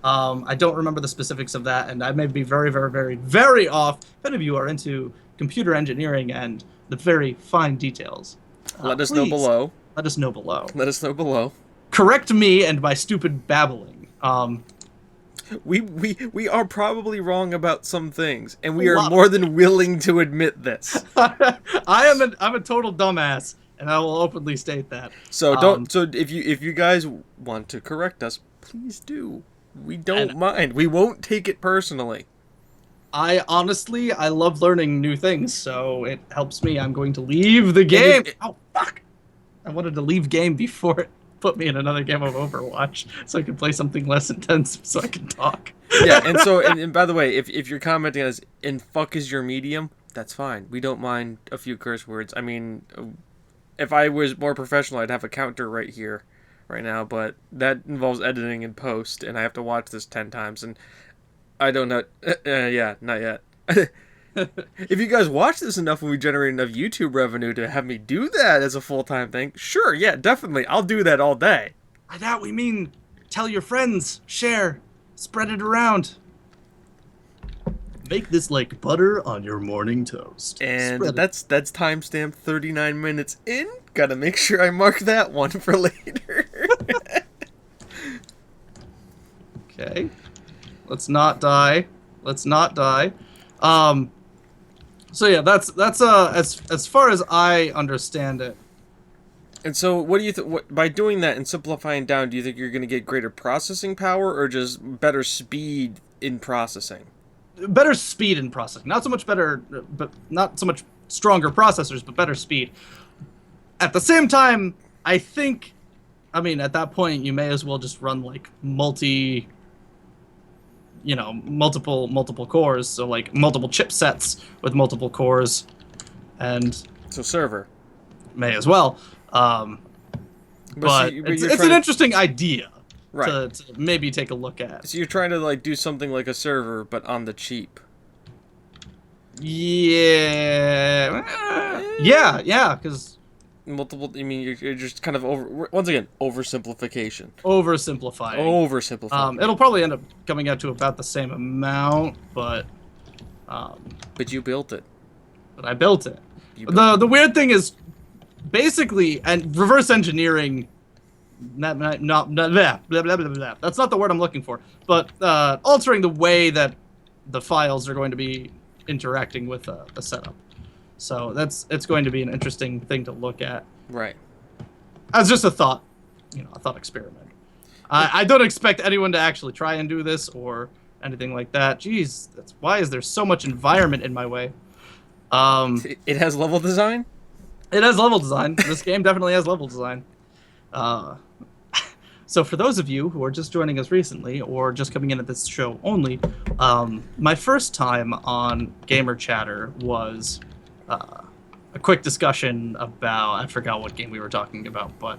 I don't remember the specifics of that, and I may be very, very, very, very off. If any of you are into computer engineering and the very fine details, Let us know please below. Let us know below. Let us know below. Correct me and my stupid babbling. We are probably wrong about some things, and we A are lot. more than willing to admit this. I'm a total dumbass, and I will openly state that. So don't. So if you guys want to correct us, please do. We don't mind. We won't take it personally. I love learning new things, so it helps me. I'm going to leave the game. Oh, fuck. I wanted to leave game before it put me in another game of Overwatch, so I could play something less intense so I can talk. Yeah, and so, and by the way, if you're commenting as "and fuck is your medium," that's fine. We don't mind a few curse words. I mean, if I was more professional, I'd have a counter right here, right now, but that involves editing and post, and I have to watch this 10 times, and I don't know. Yeah, not yet. If you guys watch this enough and we generate enough YouTube revenue to have me do that as a full-time thing, sure, yeah, definitely. I'll do that all day. By that we mean tell your friends, share, spread it around. Make this like butter on your morning toast. And Spread it. that's timestamp 39 minutes in. Gotta make sure I mark that one for later. Okay. Let's not die. Let's not die. So yeah, that's as far as I understand it. And so, what do you think? By doing that and simplifying down, do you think you're going to get greater processing power or just better speed in processing? Better speed in processing. Not so much better, but not so much stronger processors, but better speed. At the same time, I think, I mean, at that point, you may as well just run like multiple cores, so like multiple chipsets with multiple cores, and So server. may as well. But it's an interesting idea right. to maybe take a look at. So you're trying to like do something like a server, but on the cheap. Yeah, yeah, because Multiple. I mean, you're just kind of once again oversimplification. Oversimplifying. It'll probably end up coming out to about the same amount, but you built it. But I built it. The weird thing is, basically, and reverse engineering. Not blah, blah, blah, blah, blah. That's not the word I'm looking for. But altering the way that the files are going to be interacting with the setup. So it's going to be an interesting thing to look at. Right. As just a thought, a thought experiment. I don't expect anyone to actually try and do this or anything like that. Jeez, why is there so much environment in my way? It has level design? It has level design. This game definitely has level design. So for those of you who are just joining us recently or just coming in at this show only, my first time on Gamer Chatter was a quick discussion about, I forgot what game we were talking about, but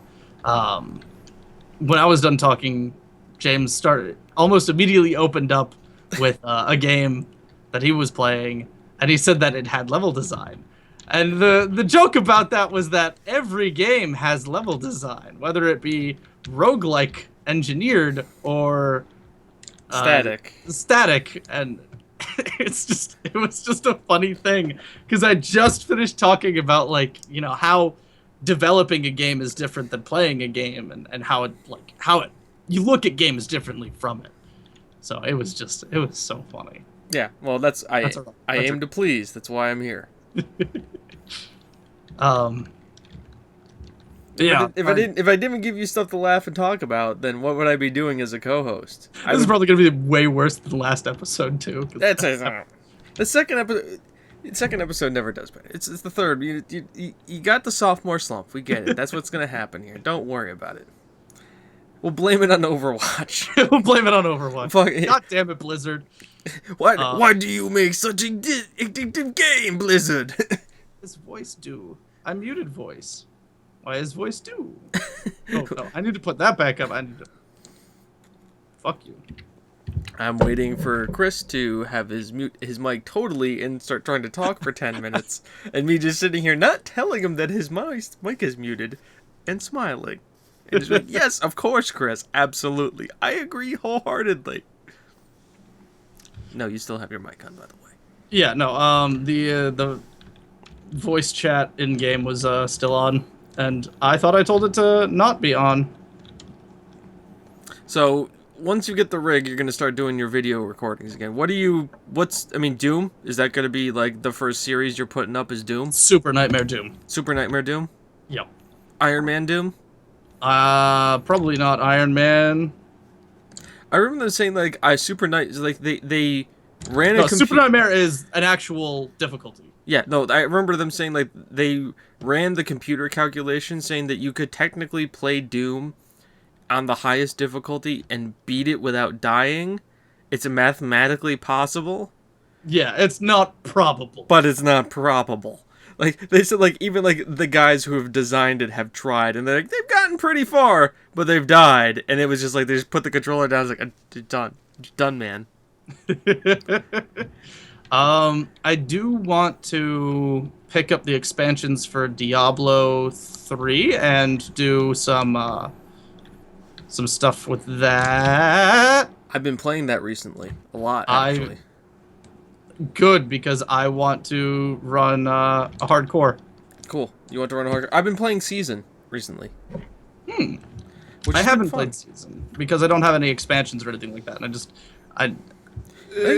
when I was done talking, James almost immediately opened up with a game that he was playing, and he said that it had level design. And the joke about that was that every game has level design, whether it be roguelike engineered or static, and it was just a funny thing because I just finished talking about how developing a game is different than playing a game, and how you look at games differently from it. So it was so funny. Yeah, well, I aim to please. That's why I'm here. If I didn't give you stuff to laugh and talk about, then what would I be doing as a co-host? This is probably gonna be way worse than the last episode too. That's the second episode. The second episode never does better. It's the third. You got the sophomore slump. We get it. That's what's gonna happen here. Don't worry about it. We'll blame it on Overwatch. We'll blame it on Overwatch. God damn it, Blizzard. Why do you make such an addictive game, Blizzard? His voice do. I muted voice. Why his voice do? Oh no, I need to put that back up. Fuck you. I'm waiting for Chris to have his mic totally and start trying to talk for 10 minutes, and me just sitting here not telling him that his mic is muted, and smiling. And he's like, yes, of course, Chris, absolutely. I agree wholeheartedly. No, you still have your mic on, by the way. Yeah, no, the voice chat in-game was still on, and I thought I told it to not be on. So, once you get the rig, you're going to start doing your video recordings again. Doom? Is that going to be, like, the first series you're putting up is Doom? Super Nightmare Doom. Super Nightmare Doom? Yep. Iron Man Doom? Probably not Iron Man. I remember them saying, like, Super Nightmare is an actual difficulty. Yeah, no, I remember them saying, like, they ran the computer calculation saying that you could technically play Doom on the highest difficulty and beat it without dying. It's mathematically possible. Yeah, it's not probable. But it's not probable. Like, they said, like, even, like, the guys who have designed it have tried, and they're like, they've gotten pretty far, but they've died. And it was just like, they just put the controller down, it's like, done, man. I do want to pick up the expansions for Diablo 3 and do some stuff with that. I've been playing that recently. A lot, actually. Good, because I want to run a hardcore. Cool. You want to run a hardcore? I've been playing Season recently. Hmm. Which I has been haven't fun. played Season because I don't have any expansions or anything like that, and I I think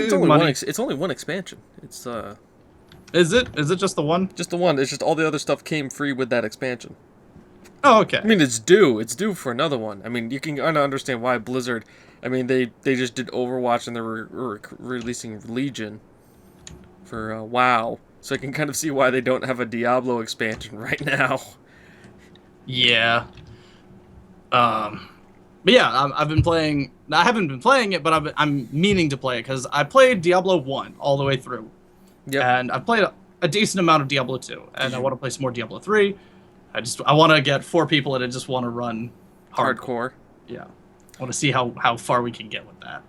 it's only money. one. It's only one expansion. It's Is it? Is it just the one? just the one. It's just all the other stuff came free with that expansion. Oh, okay. I mean, it's due. It's due for another one. I mean, you can kind of understand why Blizzard. I mean, they just did Overwatch and they're releasing Legion for WoW, so I can kind of see why they don't have a Diablo expansion right now. Yeah. But yeah, I've been playing. I haven't been playing it, but I'm meaning to play it because I played Diablo 1 all the way through, Yep. and I've played a decent amount of Diablo 2, and I want to play some more Diablo 3. I want to get 4 people and I just want to run Hardcore. Yeah, I want to see how far we can get with that.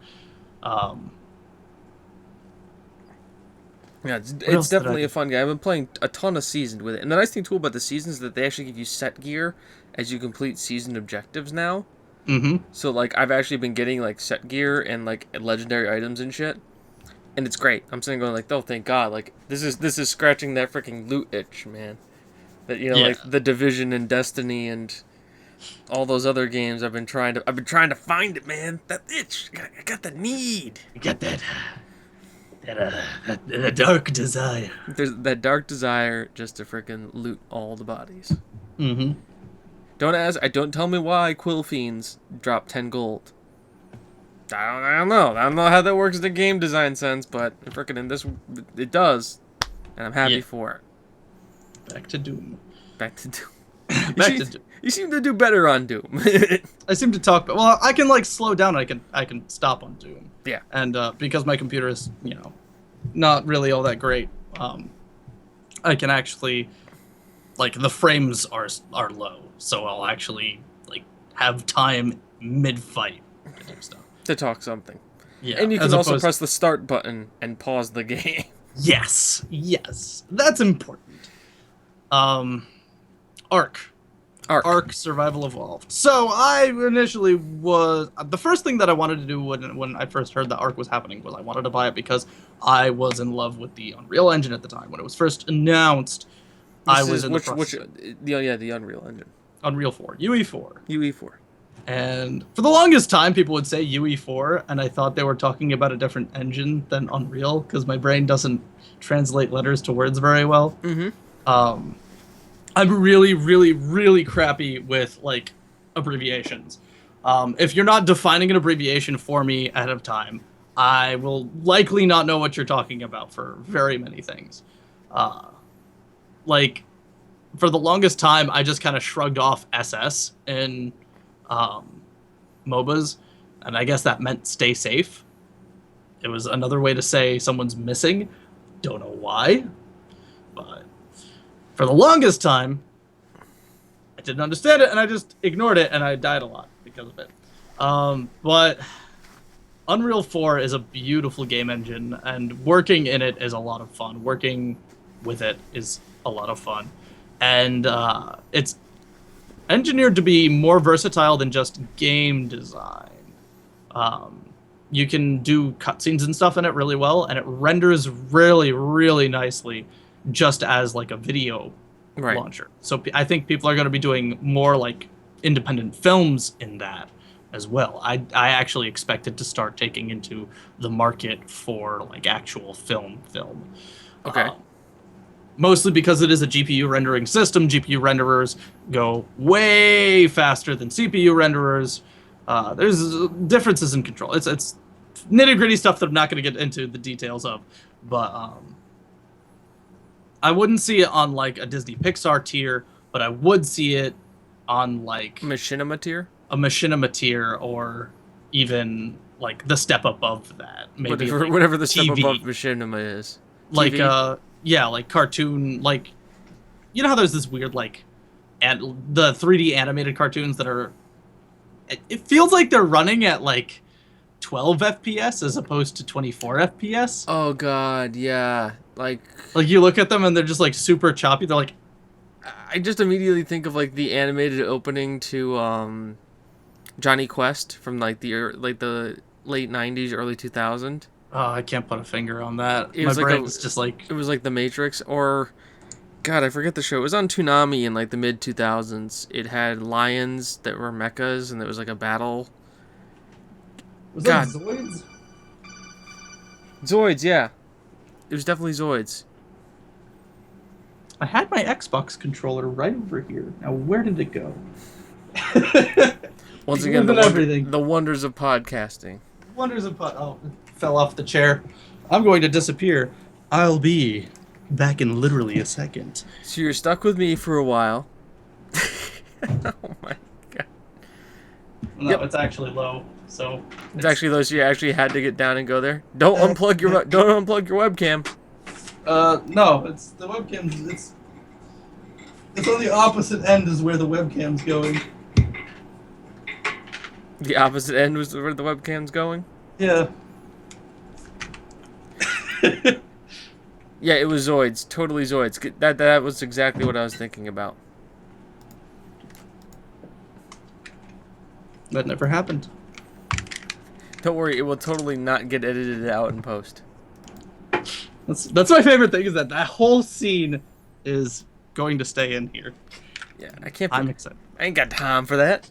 Yeah, it's else did I definitely do? a fun game. I've been playing a ton of Seasoned with it, and the nice thing too about the Seasons is that they actually give you set gear as you complete season objectives now. Mm-hmm. So like I've actually been getting like set gear and like legendary items and shit, and it's great. I'm sitting going like, oh thank God, like this is scratching that freaking loot itch, man. That Yeah. like the Division and Destiny and all those other games I've been trying to find it, man. That itch, I got the need. You get that dark desire. There's that dark desire just to freaking loot all the bodies. Mm-hmm. Don't tell me why Quill Fiends drop 10 gold. I don't know. I don't know how that works in the game design sense, but freaking in this, it does. And I'm happy Yeah. for it. Back to Doom. Back to Doom. Back to Doom. You seem to do better on Doom. I seem to talk, but well, I can like slow down. I can stop on Doom. Yeah. And because my computer is not really all that great, I can actually like the frames are low, so I'll actually like have time mid fight to do stuff. To talk something. Yeah. And you as can also opposed- press the start button and pause the game. Yes, that's important. Ark. Ark Survival Evolved. So I initially was the first thing that I wanted to do when I first heard that Ark was happening was I wanted to buy it because I was in love with the Unreal Engine at the time when it was first announced. I was in the process. The Unreal Engine. Unreal 4, UE4. UE4. And for the longest time, people would say UE4, and I thought they were talking about a different engine than Unreal because my brain doesn't translate letters to words very well. Mm-hmm. I'm really, really, really crappy with like abbreviations. If you're not defining an abbreviation for me ahead of time, I will likely not know what you're talking about for very many things. Like, for the longest time, I just kind of shrugged off SS in MOBAs, and I guess that meant stay safe. It was another way to say someone's missing. Don't know why, but for the longest time, I didn't understand it, and I just ignored it, and I died a lot because of it. But Unreal 4 is a beautiful game engine, and working in it is a lot of fun. Working with it is a lot of fun. And it's engineered to be more versatile than just game design. You can do cutscenes and stuff in it really well, and it renders really, really nicely just as like a video launcher. So I think people are going to be doing more like independent films in that as well. I actually expect it to start taking into the market for like actual film. Okay. Mostly because it is a GPU rendering system. GPU renderers go way faster than CPU renderers. There's differences in control. It's nitty-gritty stuff that I'm not going to get into the details of, but I wouldn't see it on like a Disney Pixar tier, but I would see it on like Machinima tier? A Machinima tier, or even like the step above that. Maybe whatever the step TV. above Machinima is. Like TV? Yeah, like cartoon, like you know how there's this weird like and the 3D animated cartoons that are it feels like they're running at like 12 FPS as opposed to 24 FPS. Oh god, yeah. Like you look at them and they're just like super choppy. They're like I just immediately think of like the animated opening to Johnny Quest from like the late 90s, early 2000. oh, I can't put a finger on that. It My was like brain is just like it was like The Matrix, or God, I forget the show. It was on Toonami in like the mid 2000s. It had lions that were mechas, and there was like a battle. Was that God, Zoids? Zoids, yeah, it was definitely Zoids. I had my Xbox controller right over here. Now where did it go? Once It again, would've been everything. the wonders of podcasting. Wonders of oh, it fell off the chair. I'm going to disappear. I'll be back in literally a second. So you're stuck with me for a while. Oh my god! No, Yep. it's actually low. So It's actually those you actually had to get down and go there. Don't unplug your webcam. No, it's the webcam. It's on the opposite end is where the webcam's going. The opposite end was where the webcam's going. Yeah. Yeah, it was Zoids. Totally Zoids. That was exactly what I was thinking about. That never happened. Don't worry, it will totally not get edited out in post. That's my favorite thing is that whole scene is going to stay in here. Yeah, I can't. I'm excited. I ain't got time for that.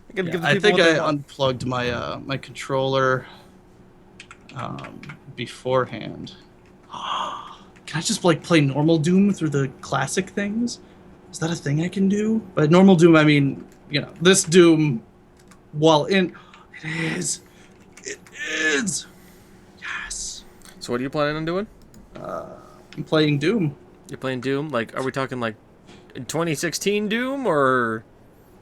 I gotta Yeah, give the I people think what they I want. unplugged my my controller beforehand. Can I just like play normal Doom through the classic things? Is that a thing I can do? By normal Doom, I mean, you know, this Doom, while in... It is! It is! Yes! So what are you planning on doing? I'm playing Doom. You're playing Doom? Like, are we talking like 2016 Doom or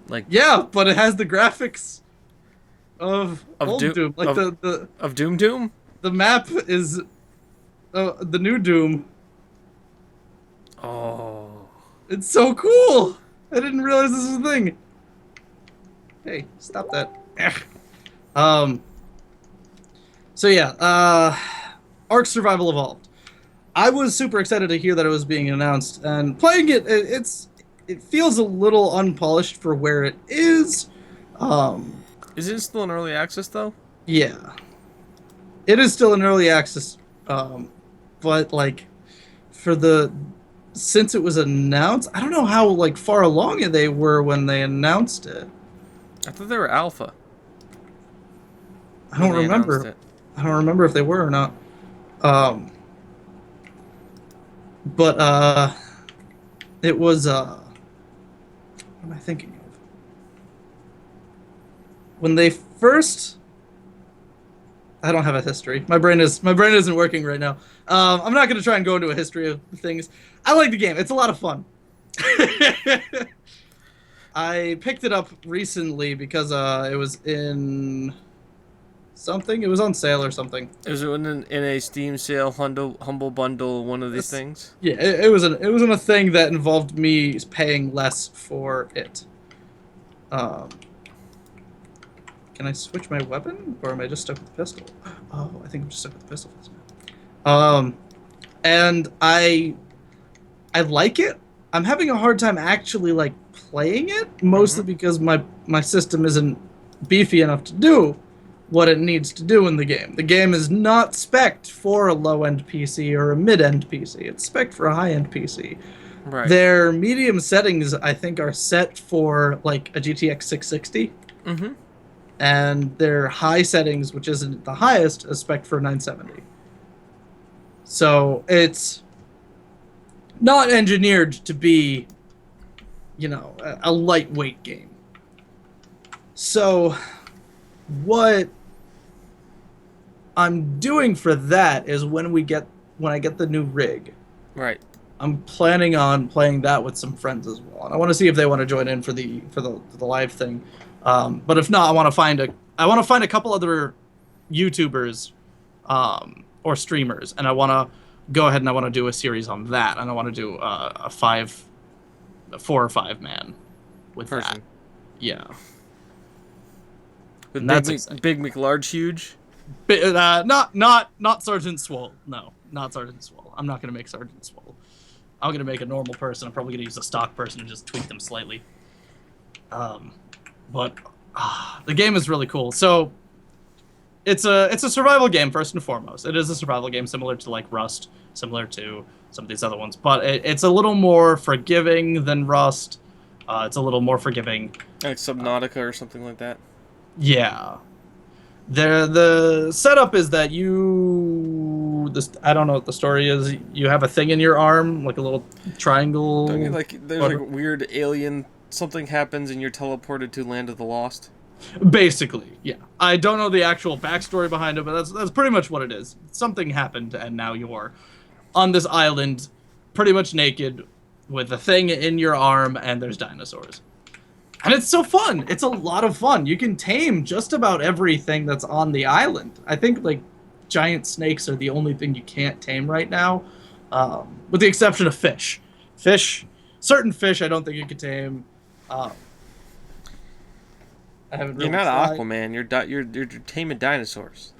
like Yeah, but it has the graphics of old Doom- Doom. Like of- of Doom? the map is the new Doom. Oh, It's so cool! I didn't realize this was a thing. Hey, stop that. um. So yeah, Ark Survival Evolved. I was super excited to hear that it was being announced, and playing it, it feels a little unpolished for where it is. is it still in early access though? Yeah, it is still in early access, but like for since it was announced, I don't know how like far along they were when they announced it. I thought they were alpha. I don't when they announced remember. it. I don't remember if they were or not. But it was what am I thinking of? When they first, I don't have a history. My brain isn't working right now. I'm not gonna try and go into a history of things. I like the game. It's a lot of fun. I picked it up recently because it was in something. It was on sale or something. It was in a Steam sale, humble bundle, one of these things. Yeah, it was in a thing that involved me paying less for it. Can I switch my weapon, or am I just stuck with the pistol? Oh, I think I'm just stuck with the pistol. And I like it. I'm having a hard time actually like playing it, mostly because my system isn't beefy enough to do what it needs to do in the game. The game is not spec'd for a low-end PC or a mid-end PC. It's spec'd for a high-end PC. Right. Their medium settings, I think, are set for like a GTX 660. Mm-hmm. And their high settings, which isn't the highest, is spec'd for 970. So it's not engineered to be, you know, a lightweight game. So what I'm doing for that is when I get the new rig, Right. I'm planning on playing that with some friends as well. And I want to see if they want to join in for the live thing. But if not, I want to find a couple other YouTubers or streamers, and I want to go ahead and I want to do a series on that, and I want to do a 4 or 5 man with Person. that. Yeah. With And that's Big, exciting. Big McLarge huge. Not Sergeant Swole. No, not Sergeant Swole. I'm not gonna make Sergeant Swole. I'm gonna make a normal person. I'm probably gonna use a stock person and just tweak them slightly. But the game is really cool. So it's a survival game first and foremost. It is a survival game similar to like Rust, similar to some of these other ones, but it's a little more forgiving than Rust. It's a little more forgiving. Like Subnautica or something like that. Yeah. The setup is that you this I don't know what the story is. You have a thing in your arm, like a little triangle. Don't you like there's like weird alien something happens and you're teleported to Land of the Lost? Basically, yeah. I don't know the actual backstory behind it, but that's pretty much what it is. Something happened, and now you're on this island, pretty much naked, with a thing in your arm, and there's dinosaurs. And it's so fun. It's a lot of fun. You can tame just about everything that's on the island. I think like giant snakes are the only thing you can't tame right now, with the exception of fish. Certain fish, I don't think you can tame. Um, I haven't really You're not tried. Aquaman. You're taming dinosaurs.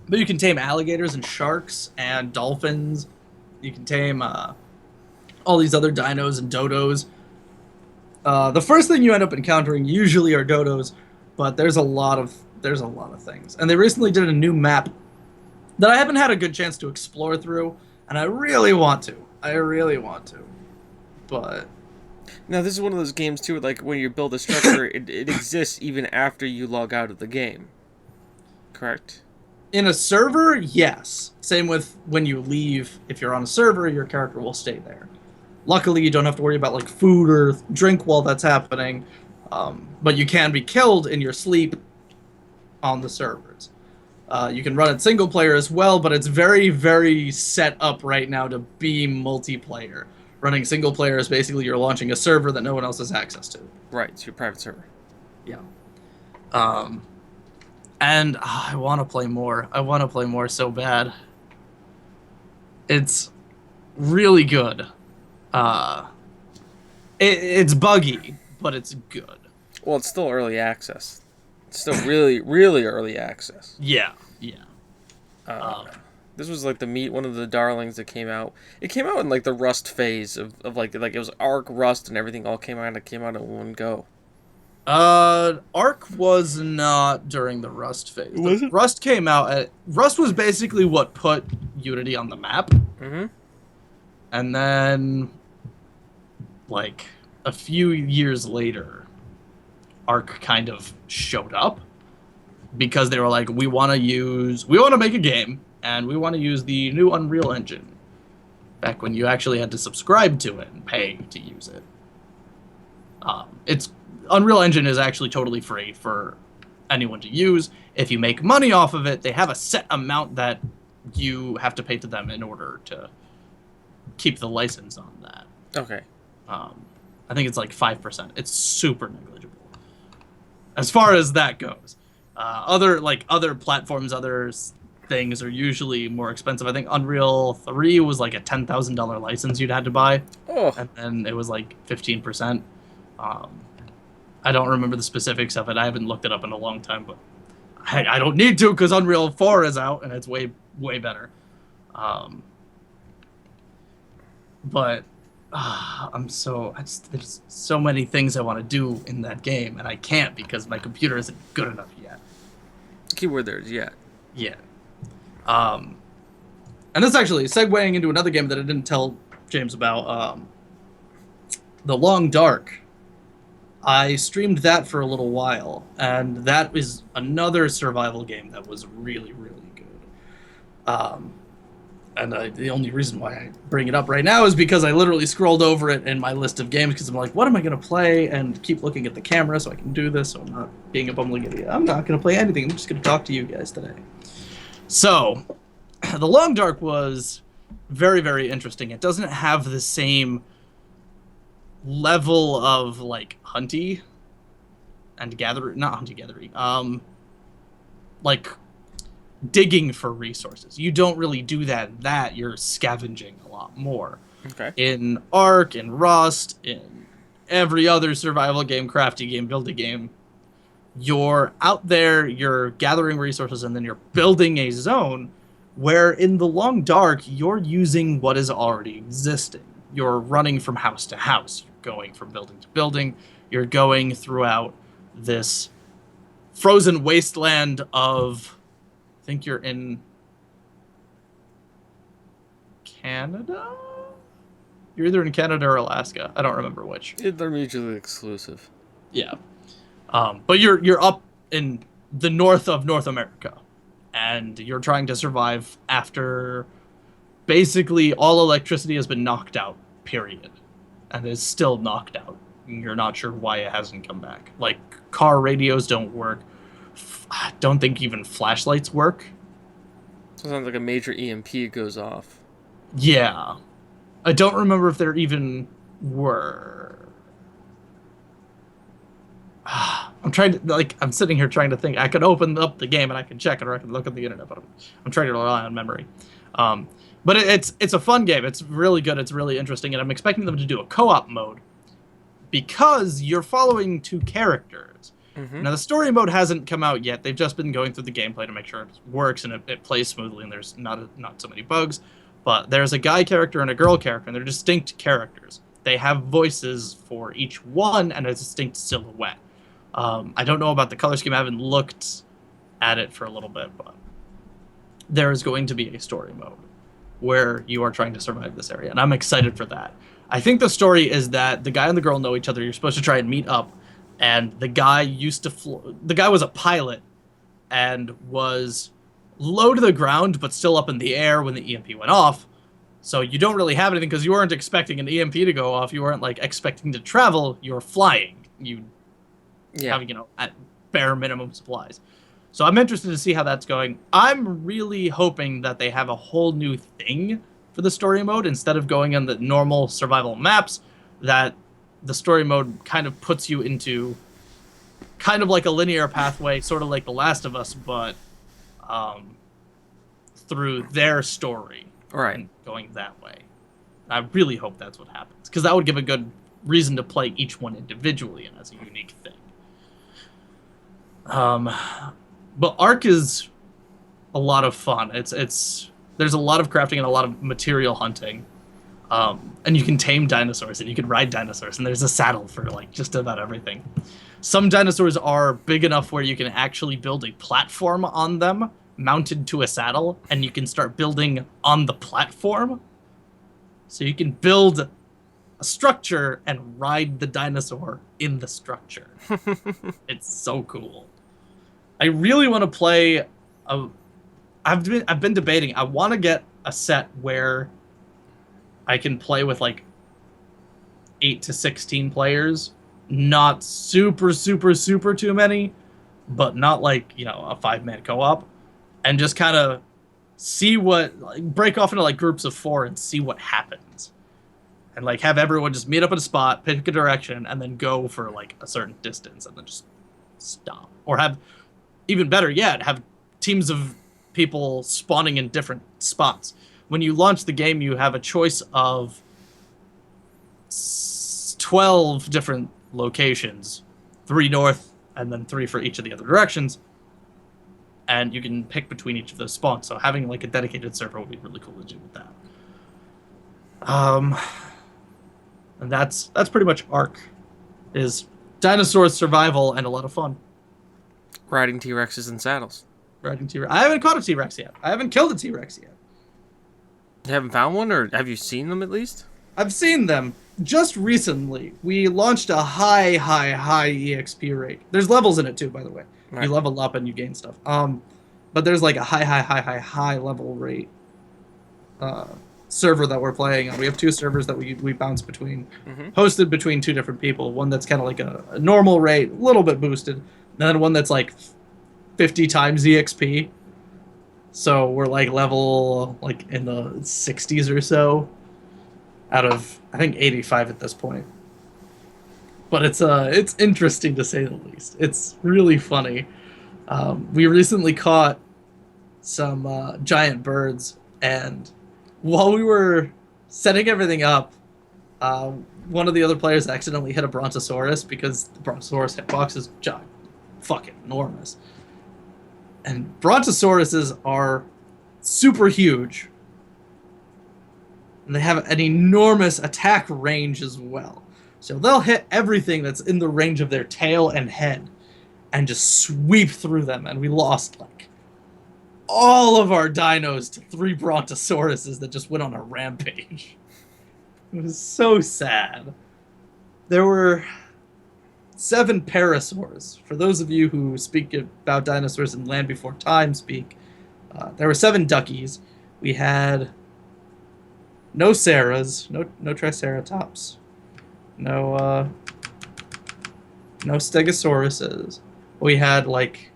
But you can tame alligators and sharks and dolphins. You can tame all these other dinos and dodos. The first thing you end up encountering usually are dodos, but there's a lot of things. And they recently did a new map that I haven't had a good chance to explore through, and I really want to. I really want to. But Now this is one of those games too, like when you build a structure, it exists even after you log out of the game. Correct. in a server, yes. Same with when you leave. If you're on a server, your character will stay there. Luckily, you don't have to worry about like food or drink while that's happening, but you can be killed in your sleep on the servers. You can run it single player as well, but it's very, very set up right now to be multiplayer. Running single player is basically you're launching a server that no one else has access to. Right, it's your private server. Yeah. Um, and I want to play more. I want to play more so bad. It's really good. Uh, it's buggy, but it's good. Well, it's still early access. It's still really, really early access. Yeah, yeah. Uh, this was like one of the darlings that came out. It came out in like the Rust phase of like it was Ark, Rust, and everything all came out. It came out in one go. Ark was not during the Rust phase. Was it? Rust came out at Rust was basically what put Unity on the map, Mm-hmm. and then like a few years later, Ark kind of showed up because they were like, we want to make a game, and we want to use the new Unreal Engine. Back when you actually had to subscribe to it and pay to use it. It's Unreal Engine is actually totally free for anyone to use. If you make money off of it, they have a set amount that you have to pay to them in order to keep the license on that. Okay. I think it's like 5%. It's super negligible as far as that goes. Other platforms, things are usually more expensive. I think Unreal 3 was like a $10,000 license you'd had to buy, Oh, and then it was like 15%. I don't remember the specifics of it. I haven't looked it up in a long time, but I don't need to because Unreal 4 is out and it's way, way better. But there's so many things I want to do in that game, and I can't because my computer isn't good enough yet. keyword there is yeah. Yeah. And this actually segueing into another game that I didn't tell James about. The Long Dark. I streamed that for a little while, and that is another survival game that was really, really good. The only reason why I bring it up right now is because I literally scrolled over it in my list of games because I'm like, what am I going to play? And keep looking at the camera so I can do this, so I'm not being a bumbling idiot. I'm not going to play anything. I'm just going to talk to you guys today. So, The Long Dark was very, very interesting. It doesn't have the same level of like hunty and gathering, not hunty gathering, like digging for resources. You don't really do that. You're scavenging a lot more. Okay. In Ark, in Rust, in every other survival game, crafty game, building game, you're out there, you're gathering resources, and then you're building a zone where in The Long Dark, you're using what is already existing. You're running from house to house, you're going from building to building, you're going throughout this frozen wasteland of, I think you're in Canada? You're either in Canada or Alaska. I don't remember which. They're mutually exclusive. Yeah. But you're up in the north of North America, and you're trying to survive after basically all electricity has been knocked out, period, and is still knocked out. You're not sure why it hasn't come back. Like, car radios don't work. I don't think even flashlights work. So it sounds like a major EMP goes off. Yeah. I don't remember if there even were. I'm trying to, like, I'm sitting here trying to think. I could open up the game and I can check it, or I can look at the internet, but I'm trying to rely on memory. But it's a fun game. It's really good. It's really interesting, and I'm expecting them to do a co-op mode because you're following two characters. Mm-hmm. Now, the story mode hasn't come out yet. They've just been going through the gameplay to make sure it works and it plays smoothly and there's not so many bugs. But there's a guy character and a girl character, and they're distinct characters. They have voices for each one and a distinct silhouette. I don't know about the color scheme. I haven't looked at it for a little bit, but there is going to be a story mode where you are trying to survive this area, and I'm excited for that. I think the story is that the guy and the girl know each other. You're supposed to try and meet up, and the guy the guy was a pilot and was low to the ground but still up in the air when the EMP went off. So you don't really have anything because you weren't expecting an EMP to go off. You weren't like expecting to travel. You were flying. You have, at bare minimum supplies. So I'm interested to see how that's going. I'm really hoping that they have a whole new thing for the story mode instead of going on the normal survival maps, that the story mode kind of puts you into kind of like a linear pathway, sort of like The Last of Us, but through their story. Right. And going that way. I really hope that's what happens, because that would give a good reason to play each one individually and as a unique thing. But Ark is a lot of fun. It's there's a lot of crafting and a lot of material hunting. And you can tame dinosaurs and you can ride dinosaurs, and there's a saddle for like just about everything. Some dinosaurs are big enough where you can actually build a platform on them mounted to a saddle, and you can start building on the platform. So you can build a structure and ride the dinosaur in the structure. It's so cool. I really want to play I've been debating. I want to get a set where I can play with like 8 to 16 players, not super too many, but not like, a 5-man co-op, and just kind of see break off into like groups of 4 and see what happens. And like have everyone just meet up at a spot, pick a direction, and then go for like a certain distance and then just stop. Or have, even better yet, have teams of people spawning in different spots. When you launch the game, you have a choice of 12 different locations, 3 north and then 3 for each of the other directions. And you can pick between each of those spawns. So having like a dedicated server would be really cool to do with that. And that's pretty much Ark. Is dinosaurs, survival, and a lot of fun. Riding T-Rexes in saddles. Riding T-Rex. I haven't caught a T-Rex yet. I haven't killed a T-Rex yet. You haven't found one, or have you seen them at least? I've seen them. Just recently, we launched a high EXP rate. There's levels in it too, by the way. Right. You level up and you gain stuff. But there's like a high level rate server that we're playing on. We have 2 servers that we bounce between, hosted between 2 different people. One that's kind of like a normal rate, a little bit boosted, and then one that's like 50 times EXP. So we're like level like in the 60s or so, out of I think 85 at this point. But it's interesting to say the least. It's really funny. We recently caught some giant birds, and while we were setting everything up, one of the other players accidentally hit a Brontosaurus because the Brontosaurus hitbox is fucking enormous. And Brontosauruses are super huge, and they have an enormous attack range as well. So they'll hit everything that's in the range of their tail and head. and just sweep through them, and we lost like all of our dinos to 3 brontosauruses that just went on a rampage. It was so sad. There were 7 parasaurs. For those of you who speak about dinosaurs in Land Before Time speak, there were 7 duckies. We had no Sarahs, no Triceratops, no Stegosauruses. We had like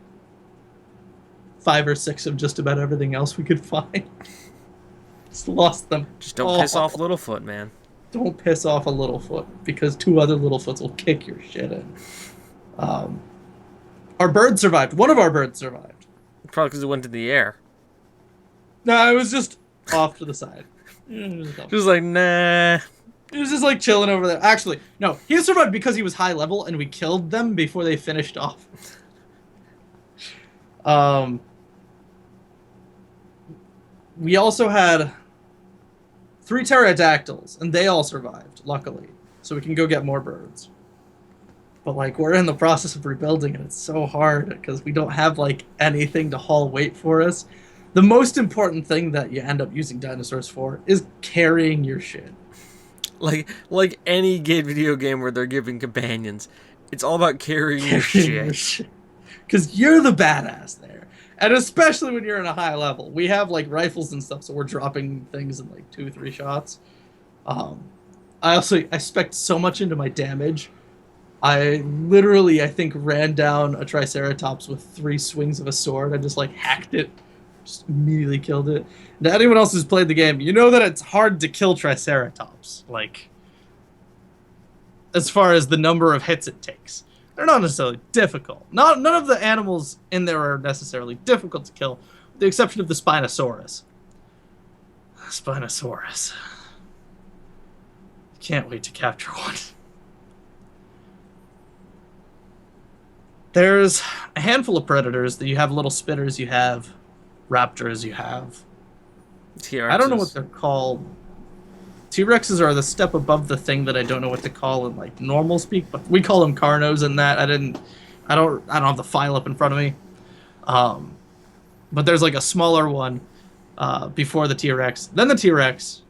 5 or 6 of just about everything else we could find. Just lost them. Just don't piss off Littlefoot, man. Don't piss off a Littlefoot, because 2 other Littlefoots will kick your shit in. Our bird survived. One of our birds survived. Probably because it went to the air. No, it was just off to the side. Just like, nah. He was just like chilling over there. Actually, no, he survived because he was high level and we killed them before they finished off. We also had 3 pterodactyls, and they all survived, luckily. So we can go get more birds. But, like, we're in the process of rebuilding, and it's so hard because we don't have, like, anything to haul weight for us. The most important thing that you end up using dinosaurs for is carrying your shit. Like any gay video game where they're giving companions, it's all about carrying your shit. Because you're the badass there. And especially when you're in a high level. We have, like, rifles and stuff, so we're dropping things in, like, 2-3 shots. I spec'd so much into my damage. I think, ran down a Triceratops with 3 swings of a sword. I just, like, hacked it. Just immediately killed it. To anyone else who's played the game, you know that it's hard to kill Triceratops. Like, as far as the number of hits it takes. They're not necessarily difficult. None of the animals in there are necessarily difficult to kill, with the exception of the Spinosaurus. Spinosaurus. Can't wait to capture one. There's a handful of predators that you have little spitters, you have raptors, you have... T-Rexes. I don't know what they're called. T-Rexes are the step above the thing that I don't know what to call in, like, normal speak, but we call them Carnos in that. I don't have the file up in front of me. But there's, like, a smaller one before the T-Rex, then the T-Rex,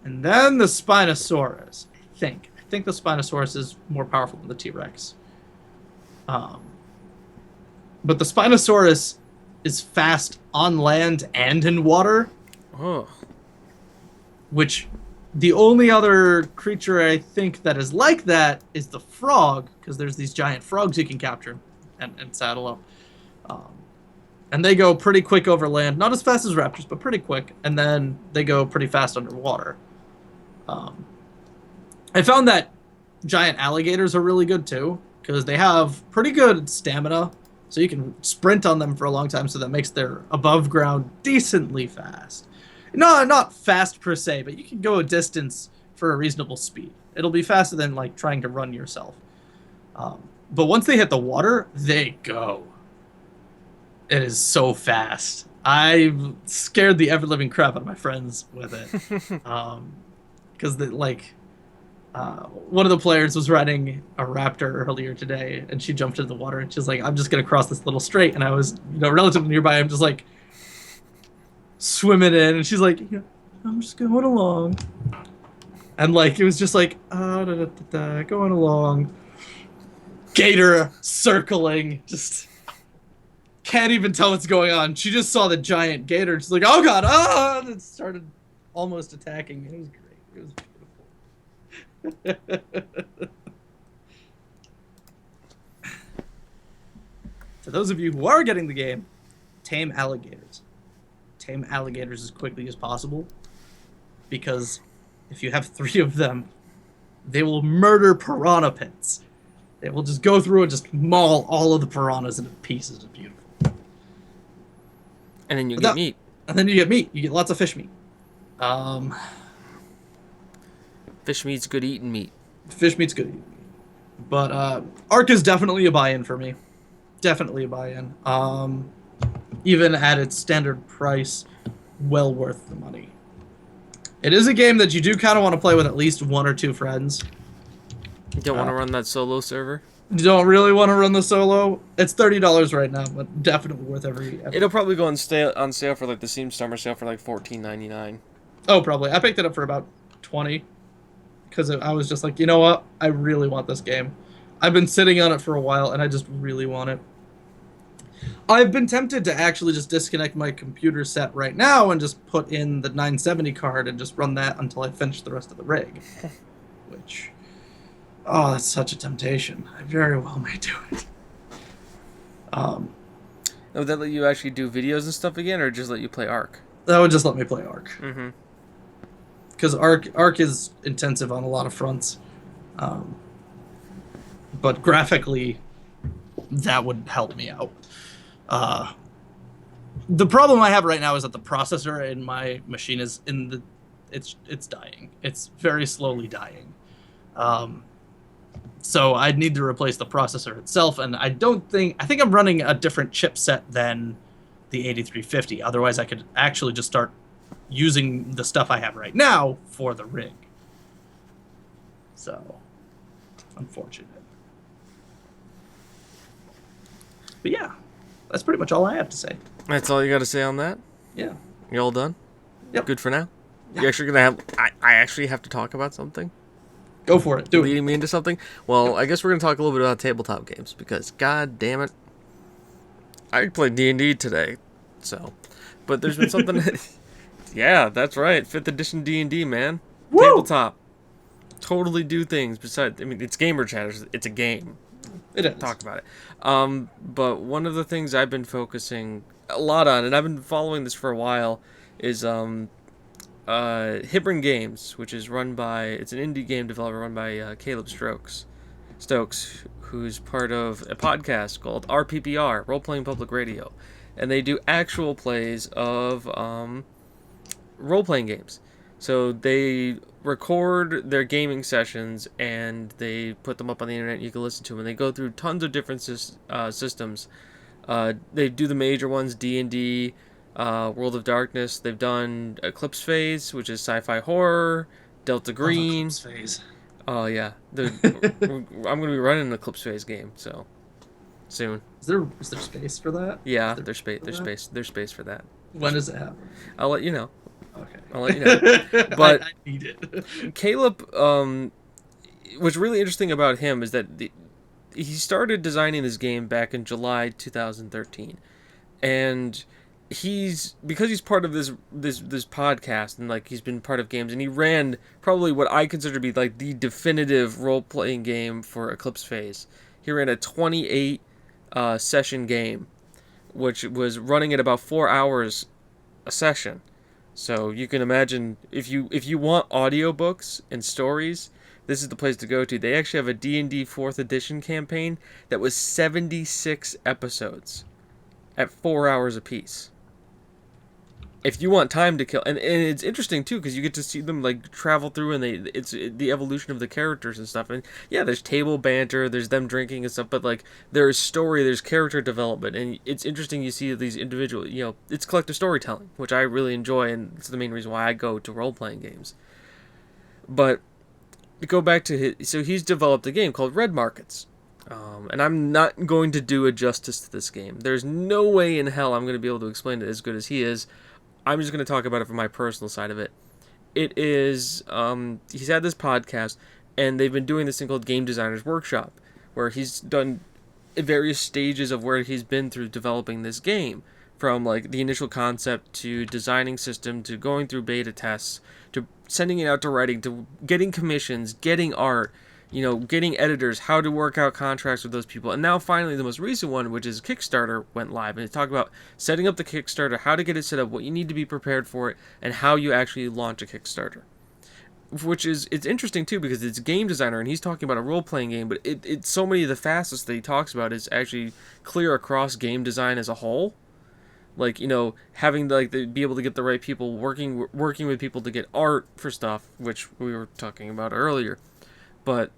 and then the Spinosaurus, I think. I think the Spinosaurus is more powerful than the T-Rex. But the Spinosaurus is fast on land and in water. Oh. Which... The only other creature I think that is like that is the frog, because there's these giant frogs you can capture and saddle up. And they go pretty quick over land. Not as fast as raptors, but pretty quick. And then they go pretty fast underwater. I found that giant alligators are really good too, because they have pretty good stamina. So you can sprint on them for a long time, so that makes their above ground decently fast. No, not fast per se, but you can go a distance for a reasonable speed. It'll be faster than, like, trying to run yourself. But once they hit the water, they go. It is so fast. I scared the ever-living crap out of my friends with it. Because, one of the players was riding a raptor earlier today, and she jumped into the water, and she's like, I'm just going to cross this little strait. And I was, relatively nearby. I'm just like... swimming in, and she's like, I'm just going along, and like it was just like going along, gator circling, just can't even tell what's going on. She just saw the giant gator, she's like, oh god, and it started almost attacking me. It was great. It was beautiful. For those of you who are getting the game, tame alligators. Tame alligators as quickly as possible, because if you have 3 of them, they will murder piranha pits. They will just go through and just maul all of the piranhas into pieces. It's beautiful. And then you get meat. And then you get meat. You get lots of fish meat. Fish meat's good eating meat. Fish meat's good eating meat. But Ark is definitely a buy-in for me. Definitely a buy-in. Even at its standard price, well worth the money. It is a game that you do kind of want to play with at least 1 or 2 friends. You don't want to run that solo server? don't really want to run the solo. It's $30 right now, but definitely worth It'll probably go on sale for like the Steam Summer Sale for like 14.99. Oh, probably. I picked it up for about 20 because I was just like, you know what? I really want this game. I've been sitting on it for a while, and I just really want it. I've been tempted to actually just disconnect my computer set right now and just put in the 970 card and just run that until I finish the rest of the rig. Which, oh, that's such a temptation. I very well may do it. Um, Would that let you actually do videos and stuff again, or just let you play Ark? that would just let me play Ark. Mm-hmm. Because Ark is intensive on a lot of fronts. Um, but graphically, that would help me out. The problem I have right now is that the processor in my machine is it's dying. It's very slowly dying. So I need to replace the processor itself, and I think I'm running a different chipset than the 8350. Otherwise, I could actually just start using the stuff I have right now for the rig. So, unfortunate. But yeah, that's pretty much all I have to say. That's all you got to say on that? Yeah. You all done? Yep. Good for now? Yeah. You actually gonna have... I actually have to talk about something? Go for it. Do it. Leading me into something? Well, I guess we're gonna talk a little bit about tabletop games, because god damn it, I played D&D today, so... But there's been something... Yeah, that's right. 5th edition D&D, man. Woo! Tabletop. Totally do things besides... I mean, it's gamer chatters. It's a game. It is. Talk about it. But one of the things I've been focusing a lot on, and I've been following this for a while, is Hibron Games, which is run by... It's an indie game developer run by Caleb Stokes, who's part of a podcast called RPPR, Role Playing Public Radio. And they do actual plays of role-playing games. So they record their gaming sessions and they put them up on the internet. You can listen to them. And they go through tons of different systems. They do the major ones: D&D, World of Darkness. They've done Eclipse Phase, which is sci-fi horror. Delta Green. Eclipse Phase. Oh yeah, I'm gonna be running an Eclipse Phase game, so soon. Is there space for that? Yeah, Is there's space for that. When does it happen? I'll let you know. Okay. I'll let you know. But I need it. Caleb, what's really interesting about him is that he started designing this game back in July 2013, and because he's part of this podcast, and like he's been part of games, and he ran probably what I consider to be like the definitive role playing game for Eclipse Phase. He ran a 28 session game, which was running at about 4 hours a session. So you can imagine if you want audiobooks and stories, this is the place to go to. They actually have a D&D 4th edition campaign that was 76 episodes at 4 hours apiece. If you want time to kill, and it's interesting too because you get to see them like travel through, and it's the evolution of the characters and stuff. And yeah, there's table banter, there's them drinking and stuff, but like there's story, there's character development, and it's interesting. You see these individual, it's collective storytelling, which I really enjoy, and it's the main reason why I go to role playing games. But to go back to so he's developed a game called Red Markets. And I'm not going to do a justice to this game. There's no way in hell I'm going to be able to explain it as good as he is. I'm just going to talk about it from my personal side of it. It is, he's had this podcast, and they've been doing this thing called Game Designers Workshop, where he's done various stages of where he's been through developing this game, from like the initial concept to designing system to going through beta tests to sending it out to writing to getting commissions, getting art, getting editors, how to work out contracts with those people. And now finally the most recent one, which is Kickstarter, went live. And it talked about setting up the Kickstarter, how to get it set up, what you need to be prepared for it, and how you actually launch a Kickstarter. It's interesting too because it's a game designer and he's talking about a role-playing game, but it's so many of the facets that he talks about is actually clear across game design as a whole. Like, having be able to get the right people, working with people to get art for stuff, which we were talking about earlier. But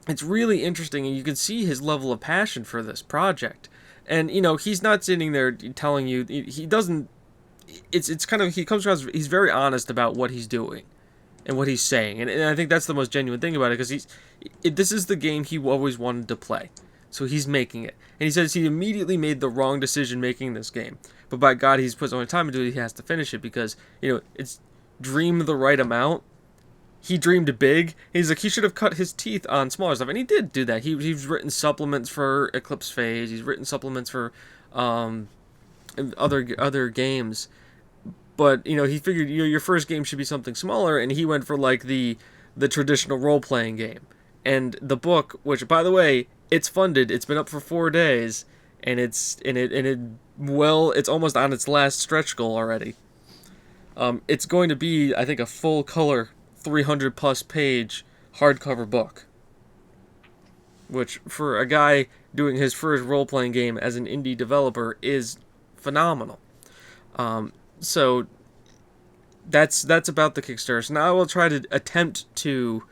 it's really interesting, and you can see his level of passion for this project. And, he's not sitting there telling you, he doesn't, it's kind of, he comes across, he's very honest about what he's doing. and what he's saying, and I think that's the most genuine thing about it, because this is the game he always wanted to play, so he's making it, and he says he immediately made the wrong decision making this game, but by God, he's put so much time into it, he has to finish it, because it's dream the right amount. He dreamed big. He's like, he should have cut his teeth on smaller stuff, and he did do that. He's written supplements for Eclipse Phase. He's written supplements for other games, but he figured your first game should be something smaller, and he went for like the traditional role playing game. And the book, which by the way, it's funded. It's been up for 4 days, and it's almost on its last stretch goal already. It's going to be, I think, a full color 300 plus page hardcover book, which for a guy doing his first role playing game as an indie developer is phenomenal. So that's about the Kickstarter. So now I will try to attempt to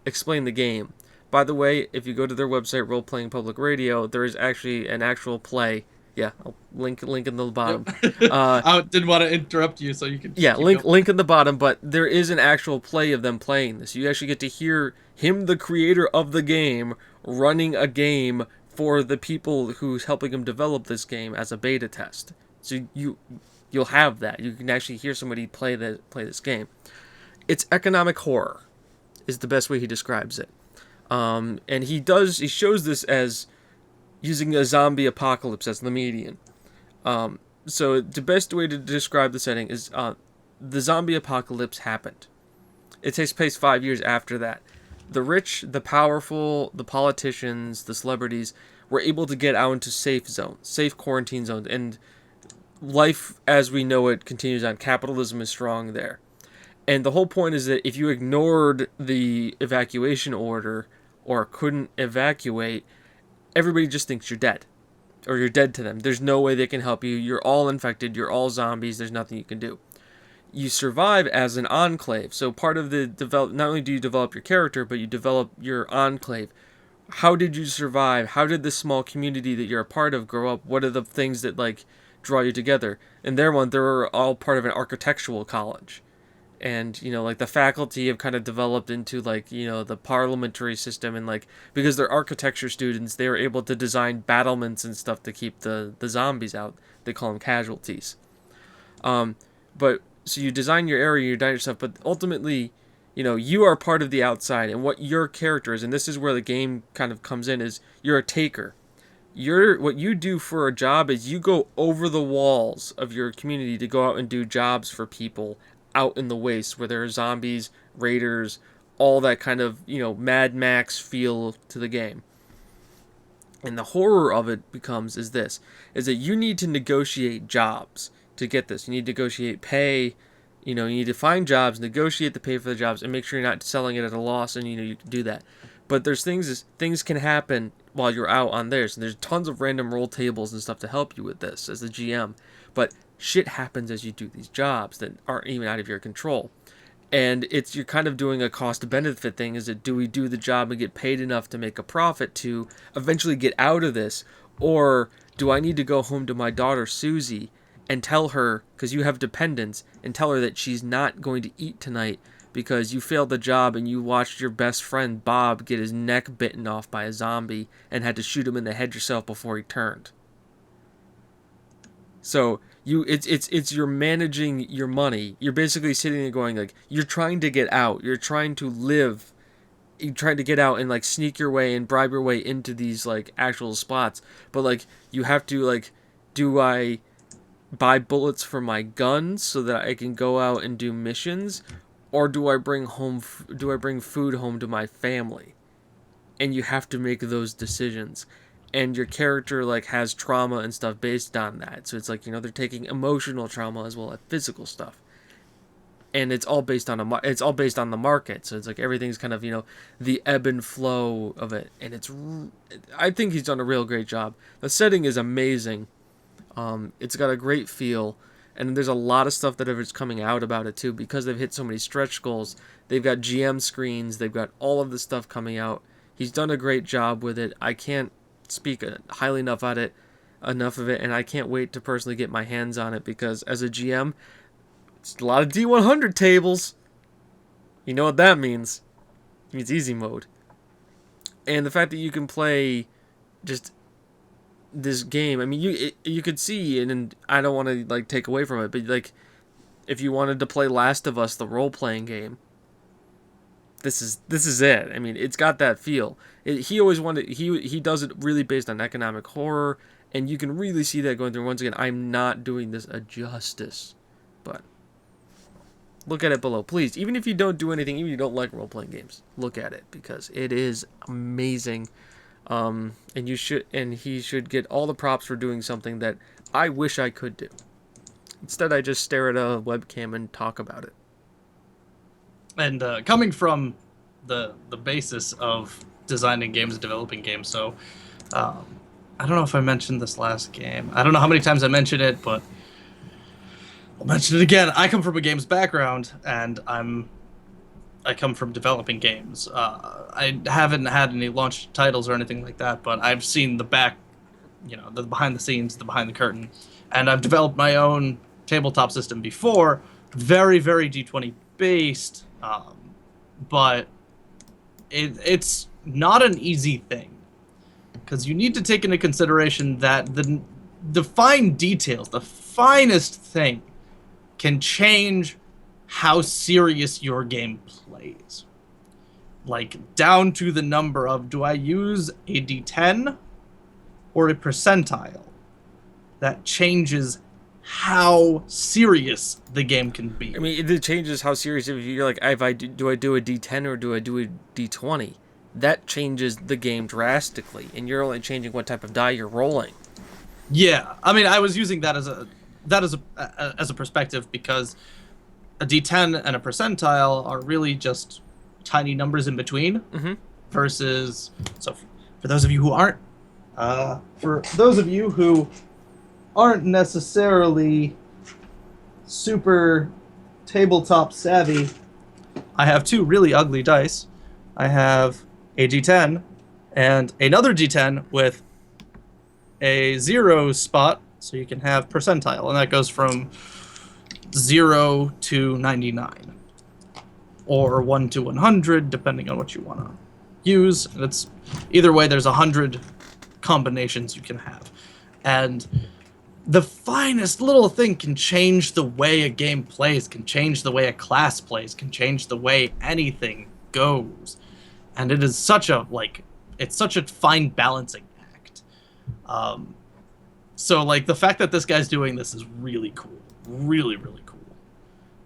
explain the game. By the way, if you go to their website, Role Playing Public Radio, there is actually an actual play. Yeah, I'll link in the bottom. Yep. I didn't want to interrupt you, so you can. Yeah, link in the bottom. But there is an actual play of them playing this. You actually get to hear him, the creator of the game, running a game for the people who's helping him develop this game as a beta test. So you'll have that. You can actually hear somebody play this game. It's economic horror, is the best way he describes it. And he shows this as using a zombie apocalypse as the median. So the best way to describe the setting is the zombie apocalypse happened. It takes place 5 years after that. The rich, the powerful, the politicians, the celebrities were able to get out into safe zones, safe quarantine zones, and life as we know it continues on. Capitalism is strong there. And the whole point is that if you ignored the evacuation order or couldn't evacuate, everybody just thinks you're dead. Or you're dead to them. There's no way they can help you. You're all infected. You're all zombies. There's nothing you can do. You survive as an enclave. So part of the not only do you develop your character, but you develop your enclave. How did you survive? How did this small community that you're a part of grow up? What are the things that draw you together? And they're all part of an architectural college. And the faculty have kind of developed into the parliamentary system, and because they're architecture students, they were able to design battlements and stuff to keep the zombies out. They call them casualties. But so you design your area, you design your stuff, but ultimately you are part of the outside, and what your character is, and this is where the game kind of comes in, is you're a taker. What you do for a job is you go over the walls of your community to go out and do jobs for people out in the waste where there are zombies, raiders, all that kind of, Mad Max feel to the game. And the horror of it is that you need to negotiate jobs to get this. You need to negotiate pay, you need to find jobs, negotiate the pay for the jobs, and make sure you're not selling it at a loss, and you can do that. But there's things can happen while you're out on theirs, and there's tons of random roll tables and stuff to help you with this as the GM. But shit happens as you do these jobs that aren't even out of your control. And you're kind of doing a cost benefit thing. Is it, do we do the job and get paid enough to make a profit to eventually get out of this? Or do I need to go home to my daughter Susie and tell her, because you have dependents, and tell her that she's not going to eat tonight because you failed the job and you watched your best friend Bob get his neck bitten off by a zombie and had to shoot him in the head yourself before he turned. So it's you're managing your money. You're basically sitting there going you're trying to get out. You're trying to live. You're trying to get out and sneak your way and bribe your way into these actual spots. But you have to do I buy bullets for my guns so that I can go out and do missions, or do I bring food home to my family? And you have to make those decisions. And your character has trauma and stuff based on that. So it's they're taking emotional trauma as well as physical stuff. And it's all based on the market. So it's everything's kind of, the ebb and flow of it. And I think he's done a real great job. The setting is amazing. It's got a great feel. And there's a lot of stuff that is coming out about it too, because they've hit so many stretch goals. They've got GM screens. They've got all of this stuff coming out. He's done a great job with it. I can't speak highly enough of it, and I can't wait to personally get my hands on it, because as a GM, it's a lot of D100 tables. You know what that means? It means easy mode. And the fact that you can play just this game, I mean, you could see, and I don't want to like take away from it, but like if you wanted to play Last of Us, the role playing game, this is it. I mean, it's got that feel. He always wanted he does it really based on economic horror, and you can really see that going through. Once again, I'm not doing this a justice, but look at it below, please. Even if you don't do anything, even if you don't like role playing games, look at it because it is amazing. And he should get all the props for doing something that I wish I could do. Instead, I just stare at a webcam and talk about it. And coming from the basis of designing games and developing games, so I don't know if I mentioned this last game. I don't know how many times I mentioned it, but I'll mention it again. I come from a games background, and I come from developing games. I haven't had any launch titles or anything like that, but I've seen the back, the behind the scenes, the behind the curtain, and I've developed my own tabletop system before, very, very D20 based, but it's not an easy thing because you need to take into consideration that the fine details, the finest thing, can change how serious your game plays. Like, down to the number of, do I use a D10 or a percentile? That changes how serious the game can be. I mean, it changes how serious. If you're like, do I do a D10 or do I do a D20? That changes the game drastically, and you're only changing what type of die you're rolling. Yeah, I mean, I was using that as a perspective because a D10 and a percentile are really just tiny numbers in between. Mm-hmm. Versus, so for those of you who aren't necessarily super tabletop savvy, I have two really ugly dice. I have a D10 and another D10 with a 0 spot, so you can have percentile, and that goes from 0 to 99, or 1 to 100, depending on what you want to use. And it's either way. There's 100 combinations you can have, and the finest little thing can change the way a game plays, can change the way a class plays, can change the way anything goes, and it is such a fine balancing act. So like the fact that this guy's doing this is really cool, really, really cool.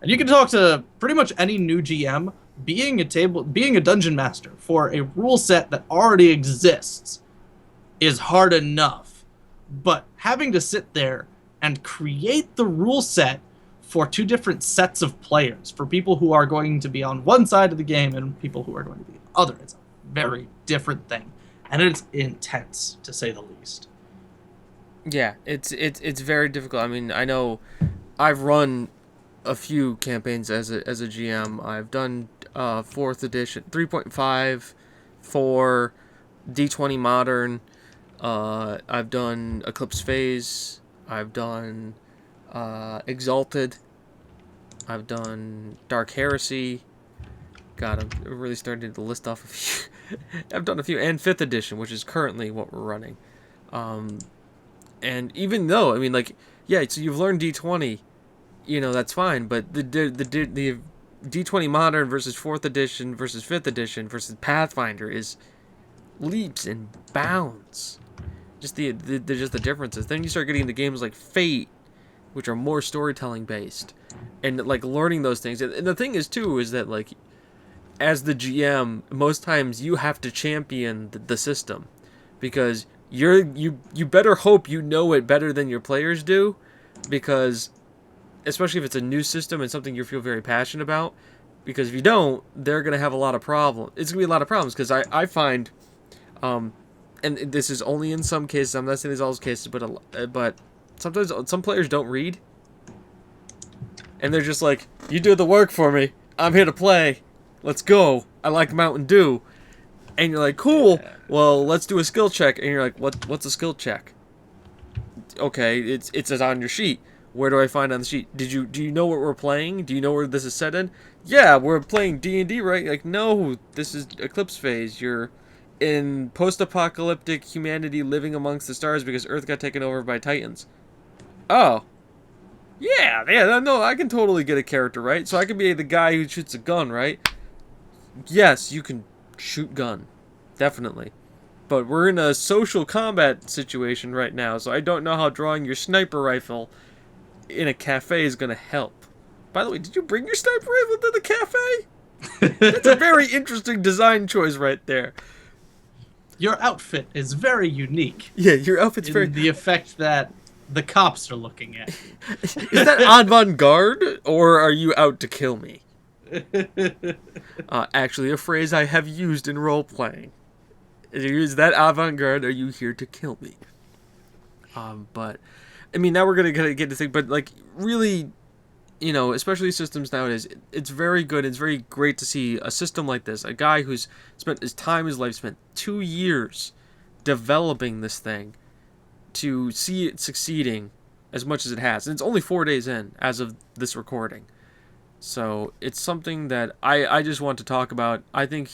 And you can talk to pretty much any new GM. Being a dungeon master for a rule set that already exists is hard enough, but having to sit there and create the rule set for two different sets of players, for people who are going to be on one side of the game and people who are going to be on the other, it's a very different thing, and it's intense to say the least. Yeah, it's very difficult. I mean, I know I've run a few campaigns as a GM. I've done 4th edition, 3.5, 4, D20 Modern. I've done Eclipse Phase. I've done Exalted. I've done Dark Heresy. God, I'm really starting to list off a few. I've done a few, and 5th edition, which is currently what we're running. And even though, I mean, like, yeah, so you've learned D20, that's fine, but the D20 Modern versus 4th edition versus 5th edition versus Pathfinder is leaps and bounds. Just the differences. Then you start getting into games like Fate, which are more storytelling based, and like learning those things. And the thing is too is that like, as the GM, most times you have to champion the system, because you better hope you know it better than your players do, because especially if it's a new system and something you feel very passionate about, because if you don't, they're going to have a lot of problems. It's going to be a lot of problems, because I find, and this is only in some cases, I'm not saying there's all those cases, but sometimes some players don't read, and they're just like, you do the work for me, I'm here to play, let's go, I like Mountain Dew. And you're like, cool, well, let's do a skill check. And you're like, what's a skill check? Okay, it's on your sheet. Where do I find on the sheet? Do you know what we're playing? Do you know where this is set in? yeah, we're playing D&D, right? Like, no, this is Eclipse Phase. You're in post-apocalyptic humanity living amongst the stars because Earth got taken over by Titans. Oh, yeah, yeah, no, I can totally get a character, right? So I can be the guy who shoots a gun, right? Yes, you can shoot gun, definitely. But we're in a social combat situation right now, so I don't know how drawing your sniper rifle in a cafe is gonna help. By the way, did you bring your sniper rifle to the cafe? That's a very interesting design choice right there. Your outfit is very unique Yeah, your outfit's very. in the effect that the cops are looking at Is that avant-garde, or are you out to kill me? you. Actually, a phrase I have used in role-playing. Is that avant-garde, are you here to kill me? But, I mean, now we're gonna get to think, but, like, really, you know, especially systems nowadays, it's very good, it's very great to see a system like this, a guy who's spent his time, his life, spent 2 years developing this thing, to see it succeeding as much as it has. And it's only 4 days in as of this recording. So it's something that I just want to talk about. I think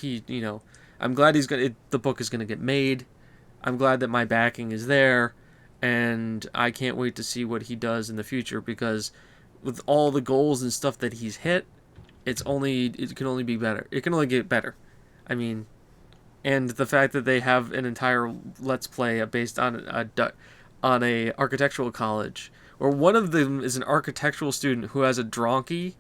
I'm glad the book is gonna get made. I'm glad that my backing is there, and I can't wait to see what he does in the future because with all the goals and stuff that he's hit, it can only be better. It can only get better. I mean, and the fact that they have an entire let's play based on a architectural college, where one of them is an architectural student who has a donkey.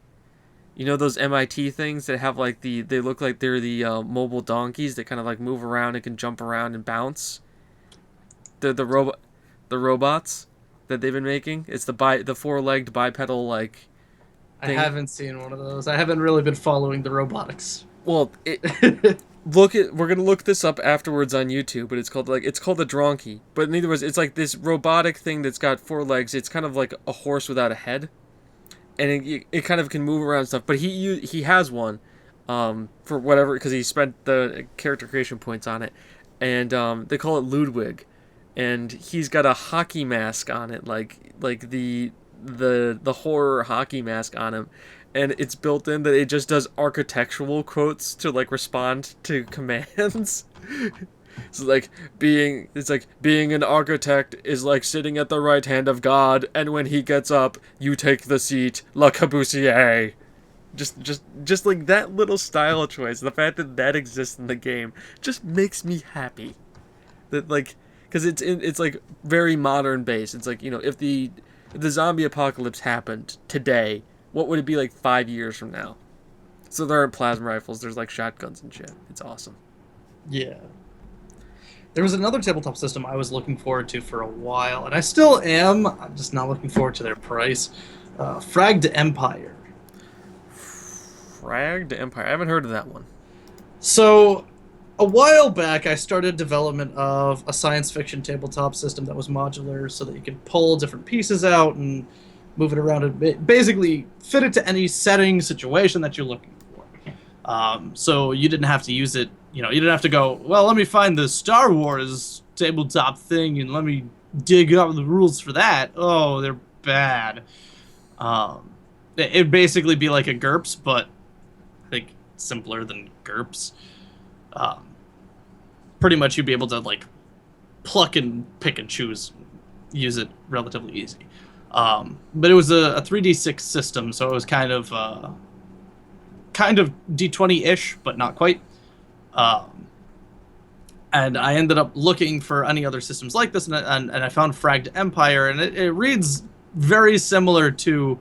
You know those MIT things that have like they look like they're the mobile donkeys that kind of like move around and can jump around and bounce. The robots that they've been making. It's the four-legged bipedal like I thing. haven't seen one of those. I haven't really been following the robotics. Well, we're gonna look this up afterwards on YouTube, but it's called a donkey. But in either words, it's like this robotic thing that's got 4 legs. It's kind of like a horse without a head, and it kind of can move around and stuff. But he has one, for whatever because he spent the character creation points on it, and they call it Ludwig, and he's got a hockey mask on it, like the horror hockey mask on him, and it's built in that it just does architectural quotes to like respond to commands. It's like being an architect is like sitting at the right hand of God, and when he gets up, you take the seat, Le Corbusier. Just like that little style choice, the fact that that exists in the game just makes me happy. That like, because it's like very modern based. It's like if the zombie apocalypse happened today, what would it be like 5 years from now? So there aren't plasma rifles. There's like shotguns and shit. It's awesome. Yeah. There was another tabletop system I was looking forward to for a while, and I still am. I'm just not looking forward to their price. Fragged Empire. Fragged Empire. I haven't heard of that one. So, a while back, I started development of a science fiction tabletop system that was modular so that you could pull different pieces out and move it around and basically fit it to any setting, situation that you're looking for. So you didn't have to use it, you didn't have to go, well, let me find the Star Wars tabletop thing and let me dig up the rules for that. Oh, they're bad. It'd basically be like a GURPS, but I think simpler than GURPS. Pretty much you'd be able to like pluck and pick and choose, use it relatively easy. But it was a 3d6 system, so it was kind of D20-ish, but not quite. And I ended up looking for any other systems like this, and I found Fragged Empire, and it reads very similar to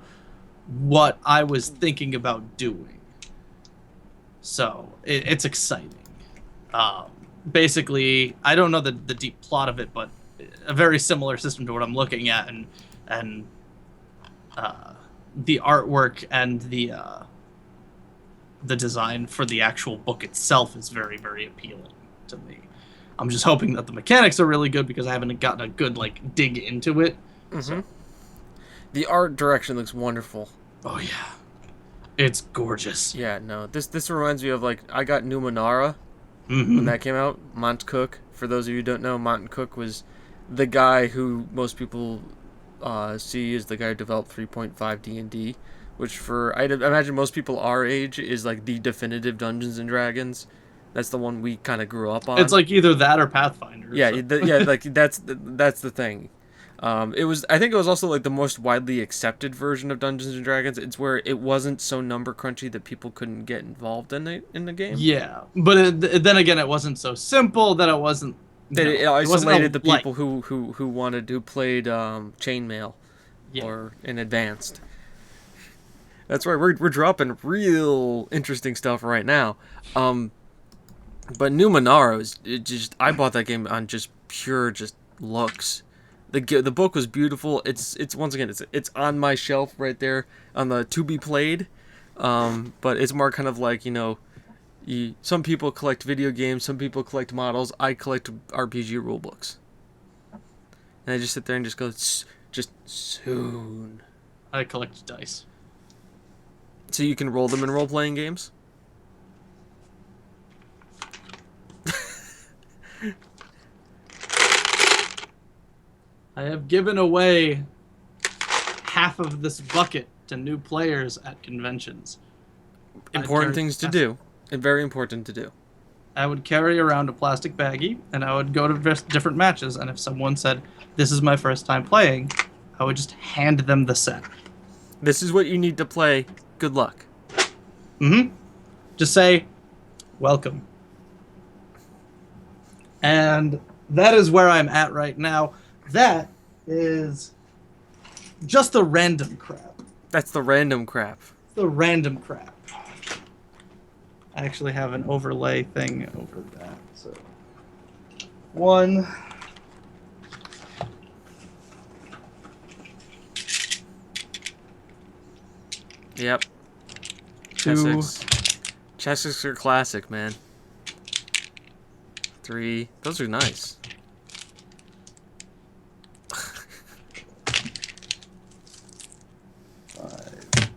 what I was thinking about doing. So it's exciting. Basically, I don't know the deep plot of it, but a very similar system to what I'm looking at, and the artwork and the design for the actual book itself is very, very appealing to me. I'm just hoping that the mechanics are really good because I haven't gotten a good like dig into it. Mm-hmm. So. The art direction looks wonderful. Oh yeah, it's gorgeous. Yeah, no, this reminds me of like I got Numenera Mm-hmm. when that came out. Mont Cook, for those of you who don't know, Mont Cook was the guy who most people see as the guy who developed 3.5 D&D, which for I'd imagine most people our age is like the definitive Dungeons and Dragons. That's the one we kind of grew up on. It's like either that or Pathfinder. Yeah, So. yeah, like that's the thing. It was I think it was also like the most widely accepted version of Dungeons and Dragons. It's where it wasn't so number crunchy that people couldn't get involved in the game. Yeah, but then again, it wasn't so simple that it wasn't. That No, it it wasn't isolated the like, people who played chainmail yeah. or in advanced. That's right. We're dropping real interesting stuff right now. But Numenera is just I bought that game on just pure just looks. The book was beautiful. It's once again it's on my shelf right there on the to be played. But it's more kind of like some people collect video games, some people collect models. I collect RPG rule books, and I just sit there and just go just soon. I collect dice. So you can roll them in role playing games. I have given away half of this bucket to new players at conventions. Important things to do, and very important to do. I would carry around a plastic baggie, and I would go to different matches. And if someone said, "This is my first time playing," I would just hand them the set. This is what you need to play. Good luck. Just say, "Welcome." And that is where I'm at right now. That is just the random crap. That's the random crap. The random crap. I actually have an overlay thing over that. So, 1. Yep. 2. Chessex are classic, man. 3. Those are nice. 5.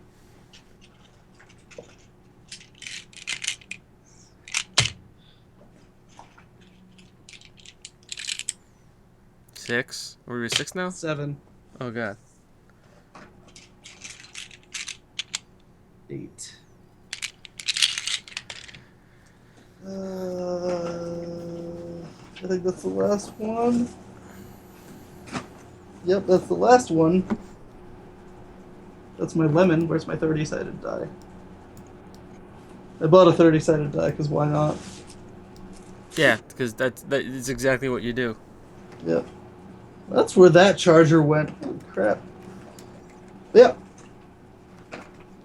6. Are we 6 now? 7. Oh god. 8. I think that's the last one. Yep, that's the last one. That's my lemon. Where's my 30-sided die? I bought a 30-sided die because why not? Yeah, because that is exactly what you do. Yep. That's where that charger went. Holy crap. Yep.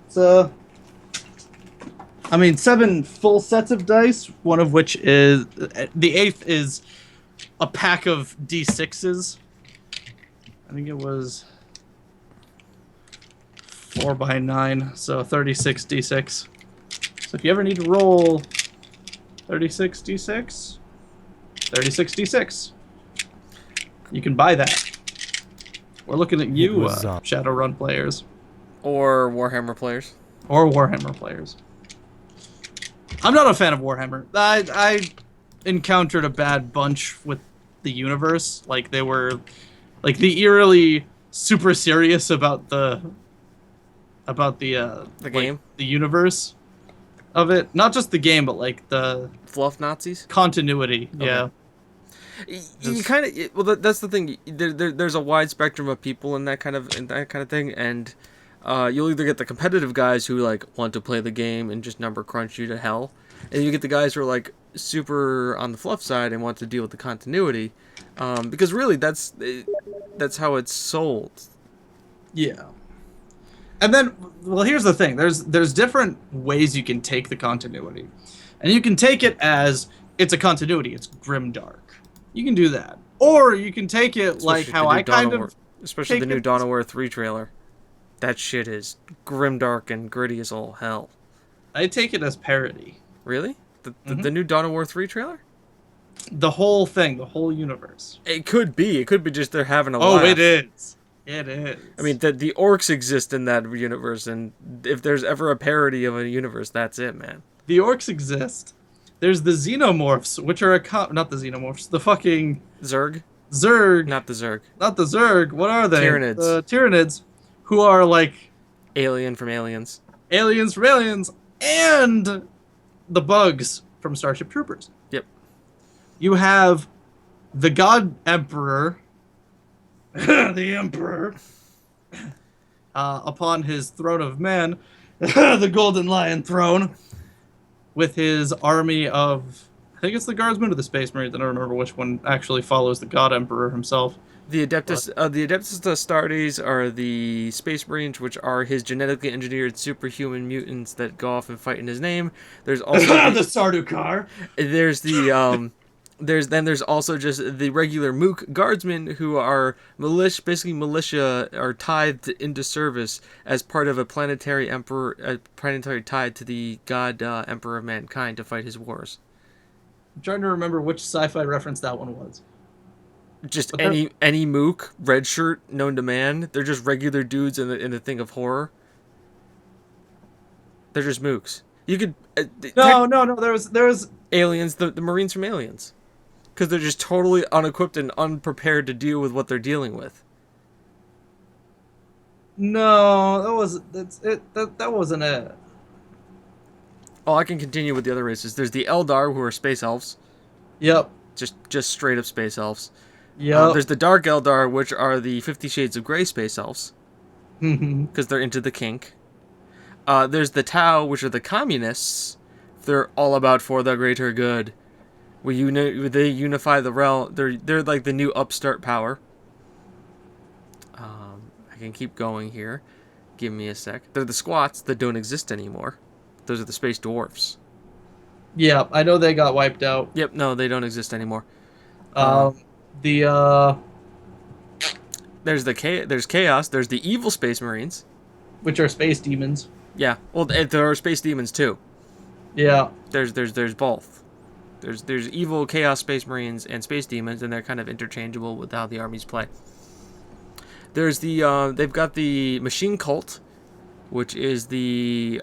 So, I mean, 7 full sets of dice, one of which is... The 8th is a pack of D6s. I think it was 4x9, so 36 D6. So if you ever need to roll 36 D6, 36 D6. You can buy that. We're looking at you, Shadowrun players. Or Warhammer players. Or Warhammer players. I'm not a fan of Warhammer. I encountered a bad bunch with the universe. Like, they were... Like, the eerily super serious about the game? The universe of it. Not just the game, but, like, the... Fluff Nazis? Continuity, Okay. yeah. You kind of that's the thing. There's a wide spectrum of people in that kind of thing, and you'll either get the competitive guys who like want to play the game and just number crunch you to hell, and you get the guys who are like super on the fluff side and want to deal with the continuity, because really that's how it's sold. Yeah. And then, well, here's the thing. There's different ways you can take the continuity, and you can take it as it's a continuity. It's grimdark. You can do that, or you can take it like how I kind of, especially the new Dawn of War 3 trailer. That shit is grimdark and gritty as all hell. I take it as parody. Really? The new Dawn of War 3 trailer? The whole thing, the whole universe. It could be. It could be just they're having a laugh. Oh, it is. It is. I mean, the orcs exist in that universe, and if there's ever a parody of a universe, that's it, man. The orcs exist. There's the xenomorphs, which are not the xenomorphs, the fucking... Zerg? Zerg. Not the Zerg. Not the Zerg. What are they? Tyranids. The Tyranids, who are, like, Alien from Aliens. Aliens from Aliens, and the bugs from Starship Troopers. Yep. You have the God Emperor, the Emperor, upon his throne of man, the Golden Lion throne, with his army of, I think it's the Guardsmen or the Space Marines. I don't remember which one actually follows the God Emperor himself. The Adeptus Astartes are the Space Marines, which are his genetically engineered superhuman mutants that go off and fight in his name. There's also The Sardaukar. There's also just the regular Mook guardsmen who are militia are tithed into service as part of a planetary tide to the god Emperor of Mankind to fight his wars. I'm trying to remember which sci-fi reference that one was. Just But any Mook, red shirt, known to man. They're just regular dudes in the thing of horror. They're just Mooks. You could No. There was Aliens, the Marines from Aliens, because they're just totally unequipped and unprepared to deal with what they're dealing with. no. That wasn't it. Oh, I can continue with the other races. There's the Eldar, who are space elves, Yep. just straight up space elves. Yep. There's the Dark Eldar, which are the 50 Shades of Grey space elves, because they're into the kink. There's the Tau, which are the communists. They're all about for the greater good. They unify the realm. They're like the new upstart power. I can keep going here. Give me a sec. They're the Squats that don't exist anymore. Those are the space dwarfs. Yeah, I know they got wiped out. Yep, no, they don't exist anymore. The There's Chaos. There's the evil Space Marines. which are space demons. Yeah, well, there are Space Demons too. Yeah. There's both. There's evil Chaos Space Marines and Space Demons, and they're kind of interchangeable with how the armies play. There's they've got the Machine Cult, which is the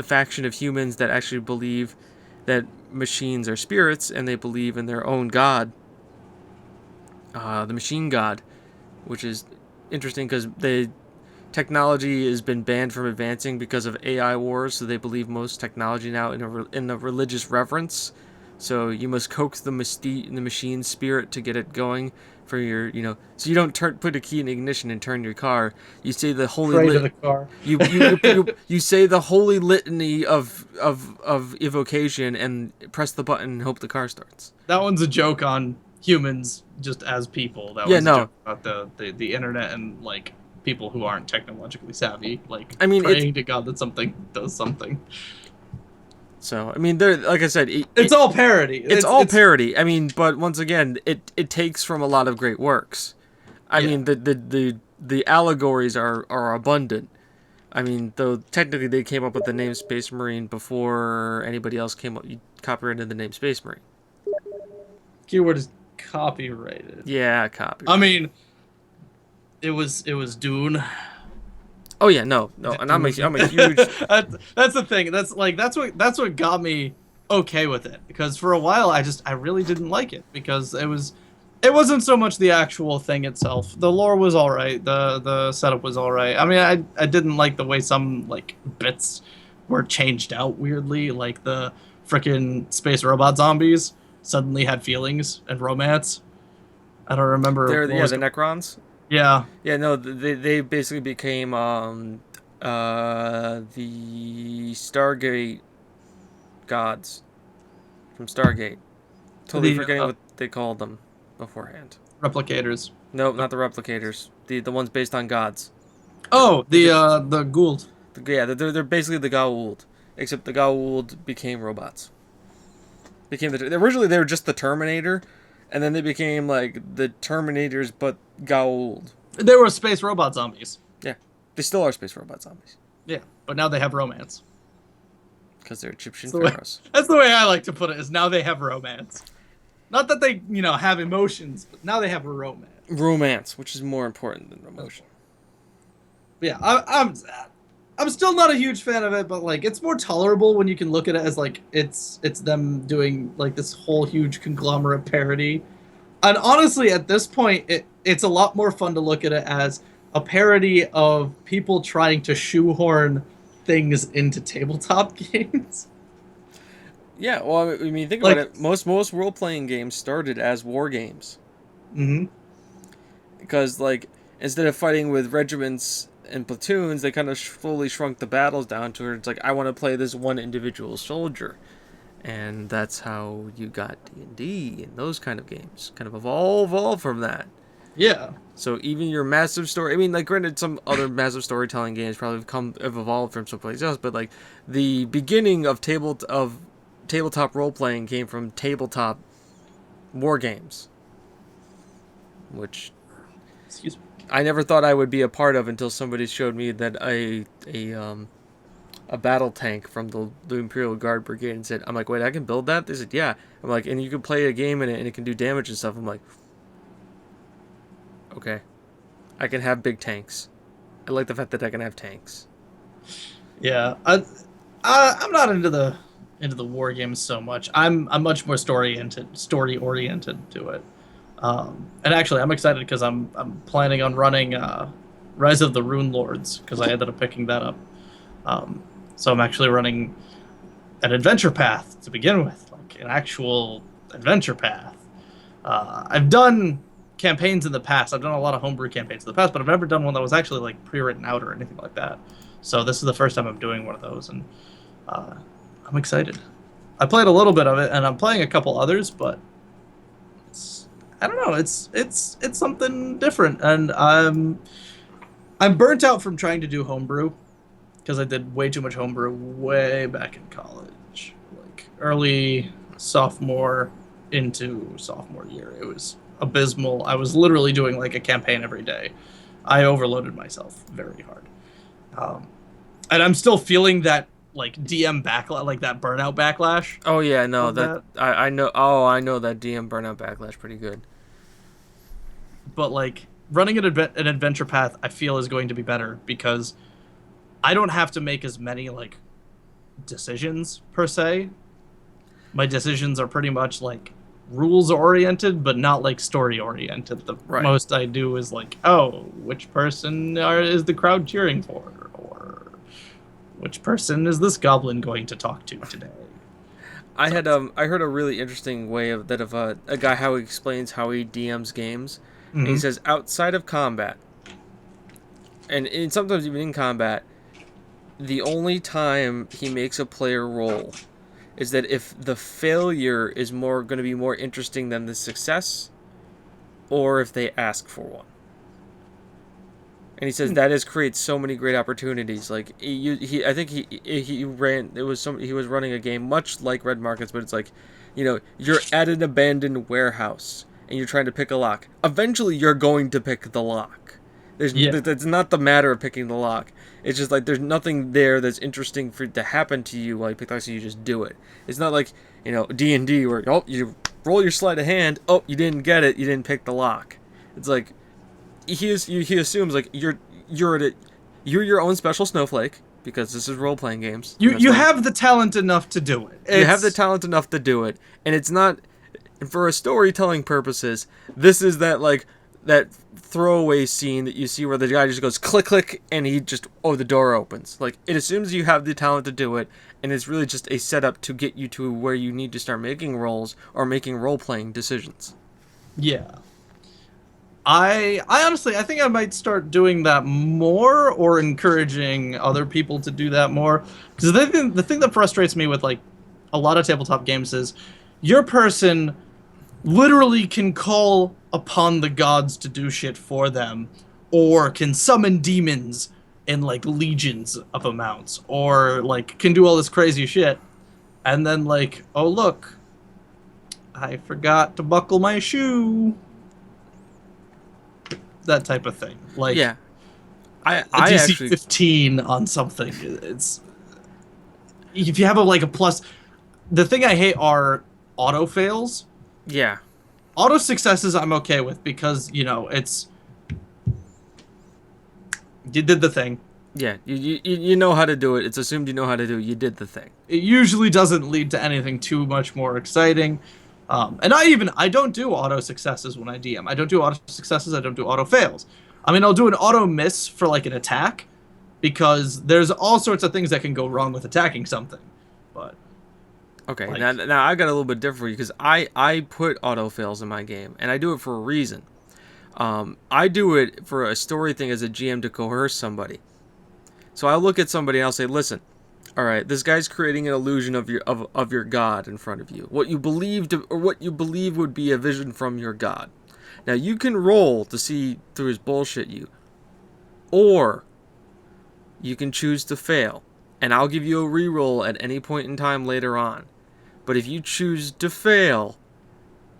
faction of humans that actually believe that machines are spirits, and they believe in their own god, the Machine God, which is interesting because technology has been banned from advancing because of AI wars, so they believe most technology now in a religious reverence. So you must coax the machine spirit to get it going for your, so you don't put a key in ignition and turn your car. You say the holy Pray to the car. you say the holy litany of evocation and press the button and hope the car starts. That one's a joke on humans just as people. That Yeah, was no. a joke about the internet and like people who aren't technologically savvy. Like I mean, praying to God that something does something. So I mean, like I said, It's all parody. It's all parody. I mean, but once again, it takes from a lot of great works. I mean, the allegories are abundant. I mean, though technically they came up with the name Space Marine before anybody else copyrighted the name Space Marine. Keyword is copyrighted. Yeah, copy. I mean, it was Dune. Oh yeah, no, and I'm a huge. That's the thing. That's what got me okay with it, because for a while I really didn't like it because it wasn't so much the actual thing itself. The lore was all right. The setup was all right. I mean, I didn't like the way some like bits were changed out weirdly, like the frickin' space robot zombies suddenly had feelings and romance. I don't remember. The Necrons. Yeah. Yeah, no, they basically became the Stargate gods from Stargate. Totally forgetting what they called them beforehand. Replicators. No, not the replicators. The ones based on gods. Oh, the Gould. They're basically the Goa'uld, except the Goa'uld became robots. Originally they were just the Terminator, and then they became like the Terminators, but Goa'uld. They were space robot zombies. Yeah, they still are space robot zombies. Yeah, but now they have romance. Because they're Egyptian pharaohs. That's the way I like to put it. Is now they have romance. Not that they have emotions, but now they have romance. Romance, which is more important than emotion. Yeah, I'm still not a huge fan of it, but like it's more tolerable when you can look at it as like it's them doing like this whole huge conglomerate parody. And honestly, at this point, it's a lot more fun to look at it as a parody of people trying to shoehorn things into tabletop games. Yeah, well, I mean, think about Like, it. Most role playing games started as war games mhm. because, like, instead of fighting with regiments and platoons, they kind of slowly shrunk the battles down to where it's like I want to play this one individual soldier, and that's how you got D&D and those kind of games. Kind of evolve from that. Yeah. So even your massive story, I mean, like, granted, some other massive storytelling games probably have evolved from someplace else, but like the beginning of tabletop role playing came from tabletop war games, which Excuse me. I never thought I would be a part of until somebody showed me that a battle tank from the Imperial Guard Brigade and said, I'm like, wait, I can build that? They said, yeah. I'm like, and you can play a game in it and it can do damage and stuff. I'm like, okay, I can have big tanks. I like the fact that I can have tanks. Yeah. I'm not into the war games so much. I'm much more story oriented to it. And actually, I'm excited because I'm planning on running Rise of the Rune Lords because I ended up picking that up. So I'm actually running an adventure path to begin with, like an actual adventure path. I've done campaigns in the past. I've done a lot of homebrew campaigns in the past, but I've never done one that was actually like pre-written out or anything like that. So this is the first time I'm doing one of those, and uh, I'm excited. I played a little bit of it, and I'm playing a couple others, but I don't know. It's something different, and I'm burnt out from trying to do homebrew because I did way too much homebrew way back in college, like early sophomore into sophomore year. It was abysmal. I was literally doing like a campaign every day. I overloaded myself very hard, um, and I'm still feeling that like DM backlash, like that burnout backlash Oh yeah, no, of that that. I know. Oh, I know that DM burnout backlash pretty good. But like running an adventure path, I feel is going to be better because I don't have to make as many like decisions per se. My decisions are pretty much like rules oriented, but not like story oriented. The Right. most I do is like, oh, which person is the crowd cheering for, or which person is this goblin going to talk to today? So, I heard a really interesting way of a guy how he explains how he DMs games, and he mhm. says outside of combat, and sometimes even in combat, the only time he makes a player roll is that if the failure is more going to be more interesting than the success, or if they ask for one. And he says that has created so many great opportunities. Like I think he ran. It was he was running a game much like Red Markets, but it's like, you're at an abandoned warehouse and you're trying to pick a lock. Eventually, you're going to pick the lock. Yeah, That's not the matter of picking the lock. It's just like there's nothing there that's interesting for it to happen to you while you pick the lock, so you just do it. It's not like D&D where you roll your sleight of hand. Oh, you didn't get it. You didn't pick the lock. It's like he assumes like you're your own special snowflake because this is role playing games. you have the talent enough to do it. You have the talent enough to do it, and it's not for a storytelling purposes. This is that throwaway scene that you see where the guy just goes click click and the door opens. Like it assumes you have the talent to do it, and it's really just a setup to get you to where you need to start making roles or making role playing decisions. Yeah. I honestly I think I might start doing that more or encouraging other people to do that more because the thing that frustrates me with like a lot of tabletop games is your person literally can call upon the gods to do shit for them or can summon demons in like legions of amounts or like can do all this crazy shit and then like oh look I forgot to buckle my shoe, that type of thing. Like Yeah, I a I DC actually 15 on something. It's if you have a plus. The thing I hate are auto fails. yeah. Auto successes I'm okay with because it's you did the thing. Yeah, you know how to do it. It's assumed you know how to do it. You did the thing. It usually doesn't lead to anything too much more exciting. And I don't do auto successes when I DM. I don't do auto successes. I don't do auto fails. I mean, I'll do an auto miss for like an attack because there's all sorts of things that can go wrong with attacking something. But Okay, like, now I got a little bit different for you because I put auto fails in my game, and I do it for a reason. I do it for a story thing as a GM to coerce somebody. So I'll look at somebody and I'll say, listen, all right, this guy's creating an illusion of your god in front of you. What you believe or what you believe would be a vision from your god. Now you can roll to see through his bullshit you, or you can choose to fail, and I'll give you a reroll at any point in time later on. But if you choose to fail,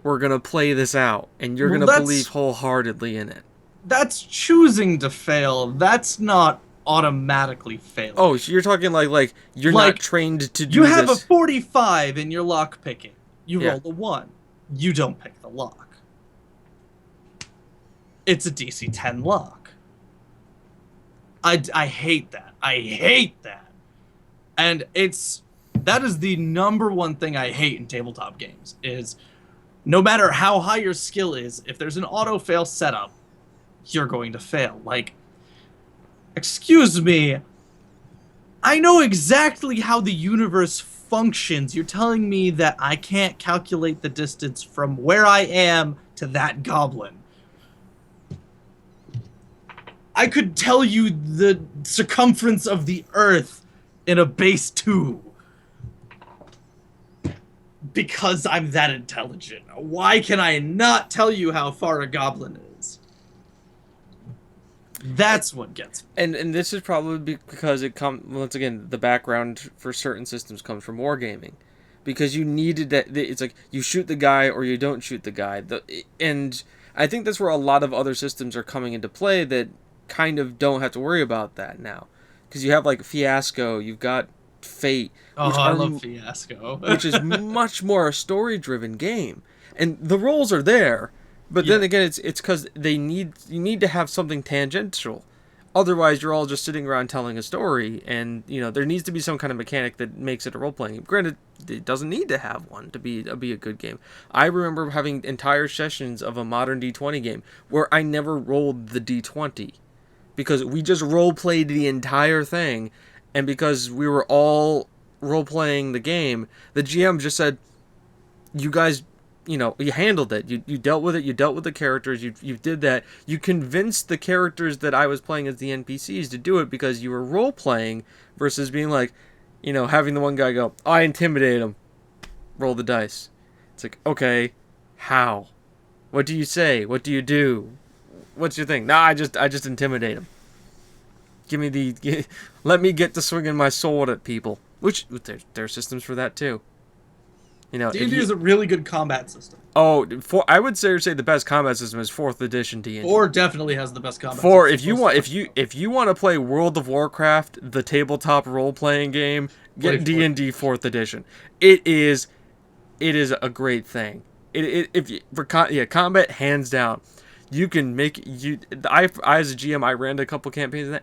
we're gonna play this out, and you're well, gonna believe wholeheartedly in it. that's choosing to fail. That's not automatically failing. Oh, so you're talking like you're not Like, trained to do you have this. a 45 in your lock picking. You Yeah. roll a 1. You don't pick the lock. It's a DC 10 lock. I hate that. I hate that. And that is the number one thing I hate in tabletop games is no matter how high your skill is, if there's an auto fail setup, you're going to fail. Like, excuse me, I know exactly how the universe functions. You're telling me that I can't calculate the distance from where I am to that goblin. I could tell you the circumference of the Earth in a base 2. Because I'm that intelligent. Why can I not tell you how far a goblin is? That's what gets me. And this is probably because it comes once again the background for certain systems comes from wargaming, because you needed that. It's like you shoot the guy or you don't shoot the guy. And I think that's where a lot of other systems are coming into play that kind of don't have to worry about that now, because you have like Fiasco, you've got Fate, Oh, I love Fiasco. which is much more a story-driven game, and the roles are there. But then Yeah. again, it's because you need to have something tangential, otherwise you're all just sitting around telling a story. And there needs to be some kind of mechanic that makes it a role-playing game. Granted, it doesn't need to have one to be a good game. I remember having entire sessions of a modern D20 game where I never rolled the D20 because we just role-played the entire thing, and because we were all role-playing the game, the GM just said, "You guys." You handled it. You dealt with it. You dealt with the characters. You did that. You convinced the characters that I was playing as the NPCs to do it because you were role playing versus being like, having the one guy go, I intimidate him. Roll the dice. It's like, okay, how? What do you say? What do you do? What's your thing? Nah, I just intimidate him. Let me get to swinging my sword at people. Which there are systems for that too. D&D is a really good combat system. I would say the best combat system is 4th edition D&D. 4 definitely has the best combat Four, system. if you want to play World of Warcraft, the tabletop role playing game, get D&D 4th edition. It is a great thing. Combat hands down. You can make I as a GM I ran a couple campaigns in that.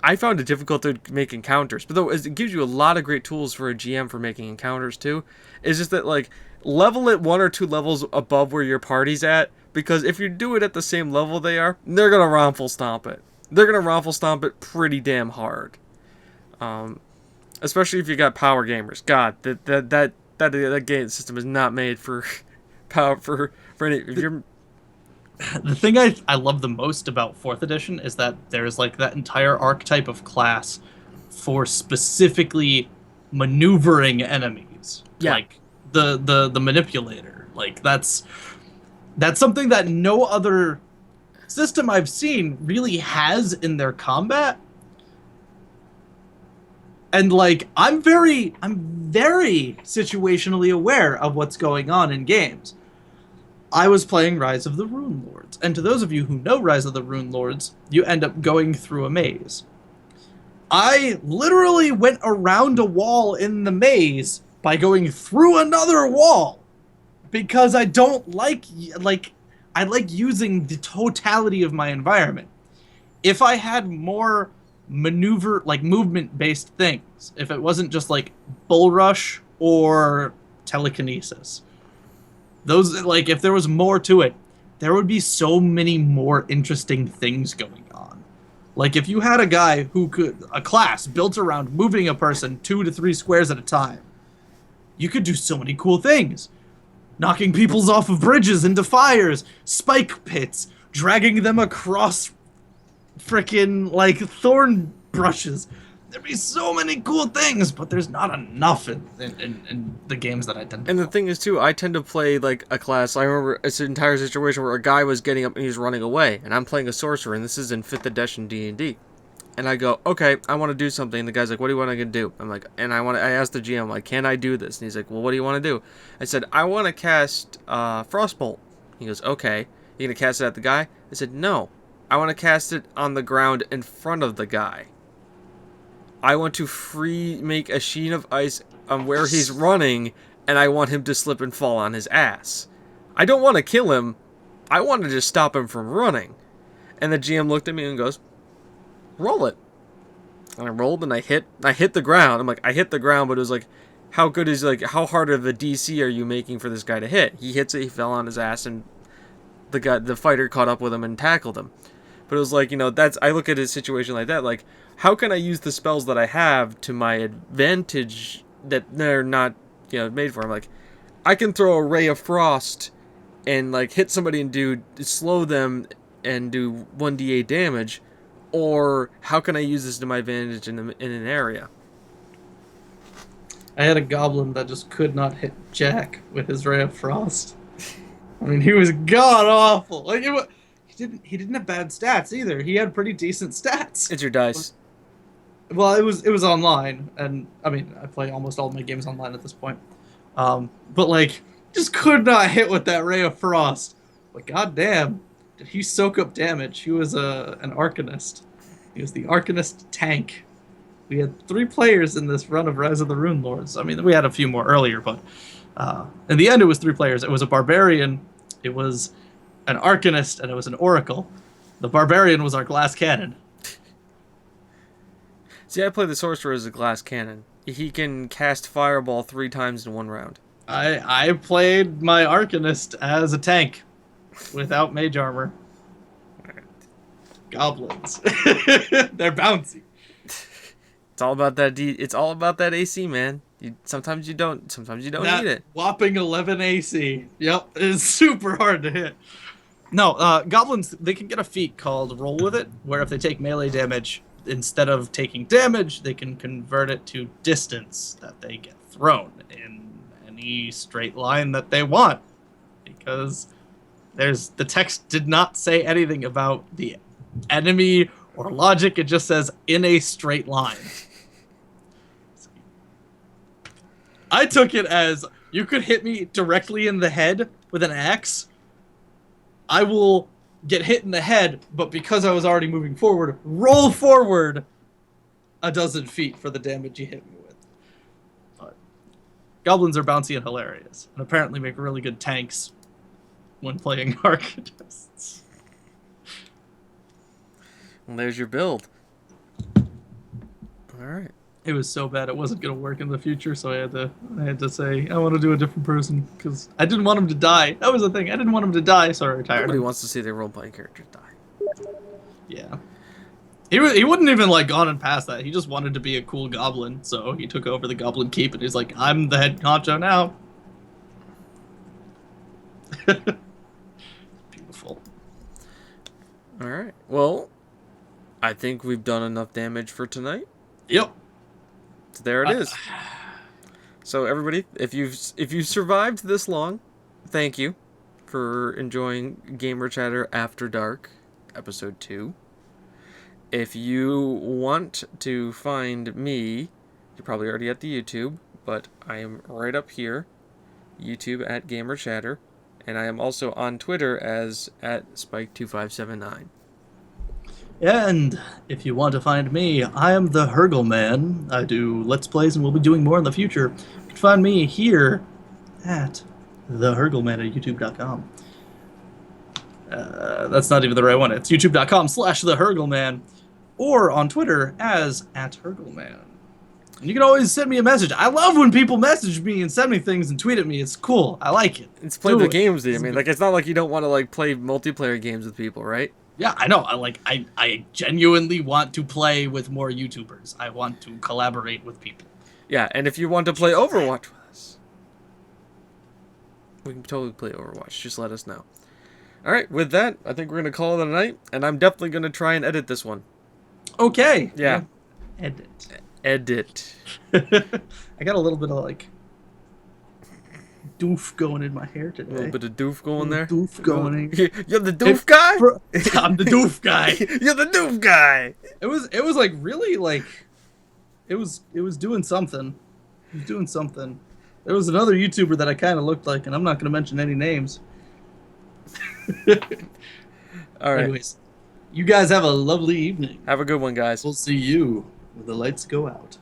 I found it difficult to make encounters, but though it gives you a lot of great tools for a GM for making encounters too. It's just that level it 1 or 2 levels above where your party's at, because if you do it at the same level they are, they're gonna raffle stomp it. They're gonna raffle stomp it pretty damn hard. Especially if you got power gamers. God, that game system is not made for power for any. If you're The thing I love the most about 4th edition is that there's that entire archetype of class for specifically maneuvering enemies. Yeah. Like the manipulator. That's something that no other system I've seen really has in their combat. And I'm very situationally aware of what's going on in games. I was playing Rise of the Rune Lords, and to those of you who know Rise of the Rune Lords, you end up going through a maze. I literally went around a wall in the maze by going through another wall, because I don't I like using the totality of my environment. If I had more movement-based things, if it wasn't just bull rush or telekinesis, those if there was more to it, there would be so many more interesting things going on. Like if you had a class built around moving a person 2 to 3 squares at a time, you could do so many cool things. Knocking peoples off of bridges into fires, spike pits, dragging them across frickin' like thorn brushes. There'd be so many cool things, but there's not enough in the games that I tend to And the play. thing is, too, I tend to play, like, a class. I remember it's an entire situation where a guy was getting up and he was running away, and I'm playing a sorcerer, and this is in 5th edition D&D. And I go, okay, I want to do something. And the guy's like, what do you want to do? I'm like, I asked the GM, like, can I do this? And he's like, well, what do you want to do? I said, I want to cast Frostbolt. He goes, okay. You going to cast it at the guy? I said, no. I want to cast it on the ground in front of the guy. I want to make a sheen of ice on where he's running, and I want him to slip and fall on his ass. I don't want to kill him. I want to just stop him from running. And the GM looked at me and goes, roll it. And I rolled and I hit the ground. I'm like, I hit the ground, but it was like, how how hard of a DC are you making for this guy to hit? He hits it, he fell on his ass, and the fighter caught up with him and tackled him. But it was like, I look at a situation like that, like, how can I use the spells that I have to my advantage that they're not, made for? I'm like, I can throw a ray of frost and, like, hit somebody and slow them and do 1d8 damage, or how can I use this to my advantage in an area? I had a goblin that just could not hit Jack with his ray of frost. I mean, he was god awful. Like he didn't have bad stats either. He had pretty decent stats. It's your dice. Well, it was online, and I mean, I play almost all of my games online at this point. But like, just could not hit with that ray of frost. But goddamn, did he soak up damage? He was an Arcanist. He was the Arcanist tank. We had 3 players in this run of Rise of the Runelords. I mean, we had a few more earlier, but in the end, it was 3 players. It was a Barbarian, it was an Arcanist, and it was an Oracle. The Barbarian was our glass cannon. See, I play the sorcerer as a glass cannon. He can cast fireball 3 times in 1 round. I played my Arcanist as a tank without mage armor. Goblins. They're bouncy. It's all about that it's all about that AC, man. Sometimes you don't need it. Whopping 11 AC. Yep, it's super hard to hit. No, goblins, they can get a feat called Roll With It, where if they take melee damage, instead of taking damage, they can convert it to distance that they get thrown in any straight line that they want. Because the text did not say anything about the enemy or logic, it just says in a straight line. I took it as you could hit me directly in the head with an axe. I will get hit in the head, but because I was already moving forward, roll forward a dozen feet for the damage you hit me with. But goblins are bouncy and hilarious, and apparently make really good tanks when playing Arcanists. Well, there's your build. All right. It was so bad it wasn't going to work in the future, so I had to say I want to do a different person because I didn't want him to die. That was the thing. I didn't want him to die, so I retired. Nobody wants to see their role-playing characters die. Yeah. He wouldn't even like gone and past that. He just wanted to be a cool goblin, so he took over the goblin keep and he's like, I'm the head honcho now. Beautiful. All right. Well, I think we've done enough damage for tonight. Yep. So there it is. So everybody, if you've survived this long, thank you for enjoying Gamer Chatter After Dark, episode 2. If you want to find me, you're probably already at the YouTube, but I am right up here, YouTube at Gamer Chatter, and I am also on Twitter as at Spike2579. And if you want to find me, I am the Hergle Man. I do Let's Plays and we'll be doing more in the future. You can find me here at the Hergle Man at youtube.com. That's not even the right one. It's youtube.com/the Hergle Man, or on Twitter as @HergleMan. And you can always send me a message. I love when people message me and send me things and tweet at me. It's cool. I like it. It's play Do the it. games, dude. I mean, like, it's not like you don't want to like play multiplayer games with people, right? Yeah, I know. I genuinely want to play with more YouTubers. I want to collaborate with people. Yeah, and if you want to play Overwatch with us, we can totally play Overwatch. Just let us know. All right, with that, I think we're gonna call it a night, and I'm definitely gonna try and edit this one. Okay. Yeah. Edit. Edit. I got a little bit of like doof going in my hair today. A little bit of doof going there. Doof going. You're the doof guy. I'm the doof guy. You're the doof guy. It was like really like it was doing something. It was doing something. There was another YouTuber that I kind of looked like, and I'm not going to mention any names. All right. Anyways, you guys have a lovely evening. Have a good one, guys. We'll see you when the lights go out.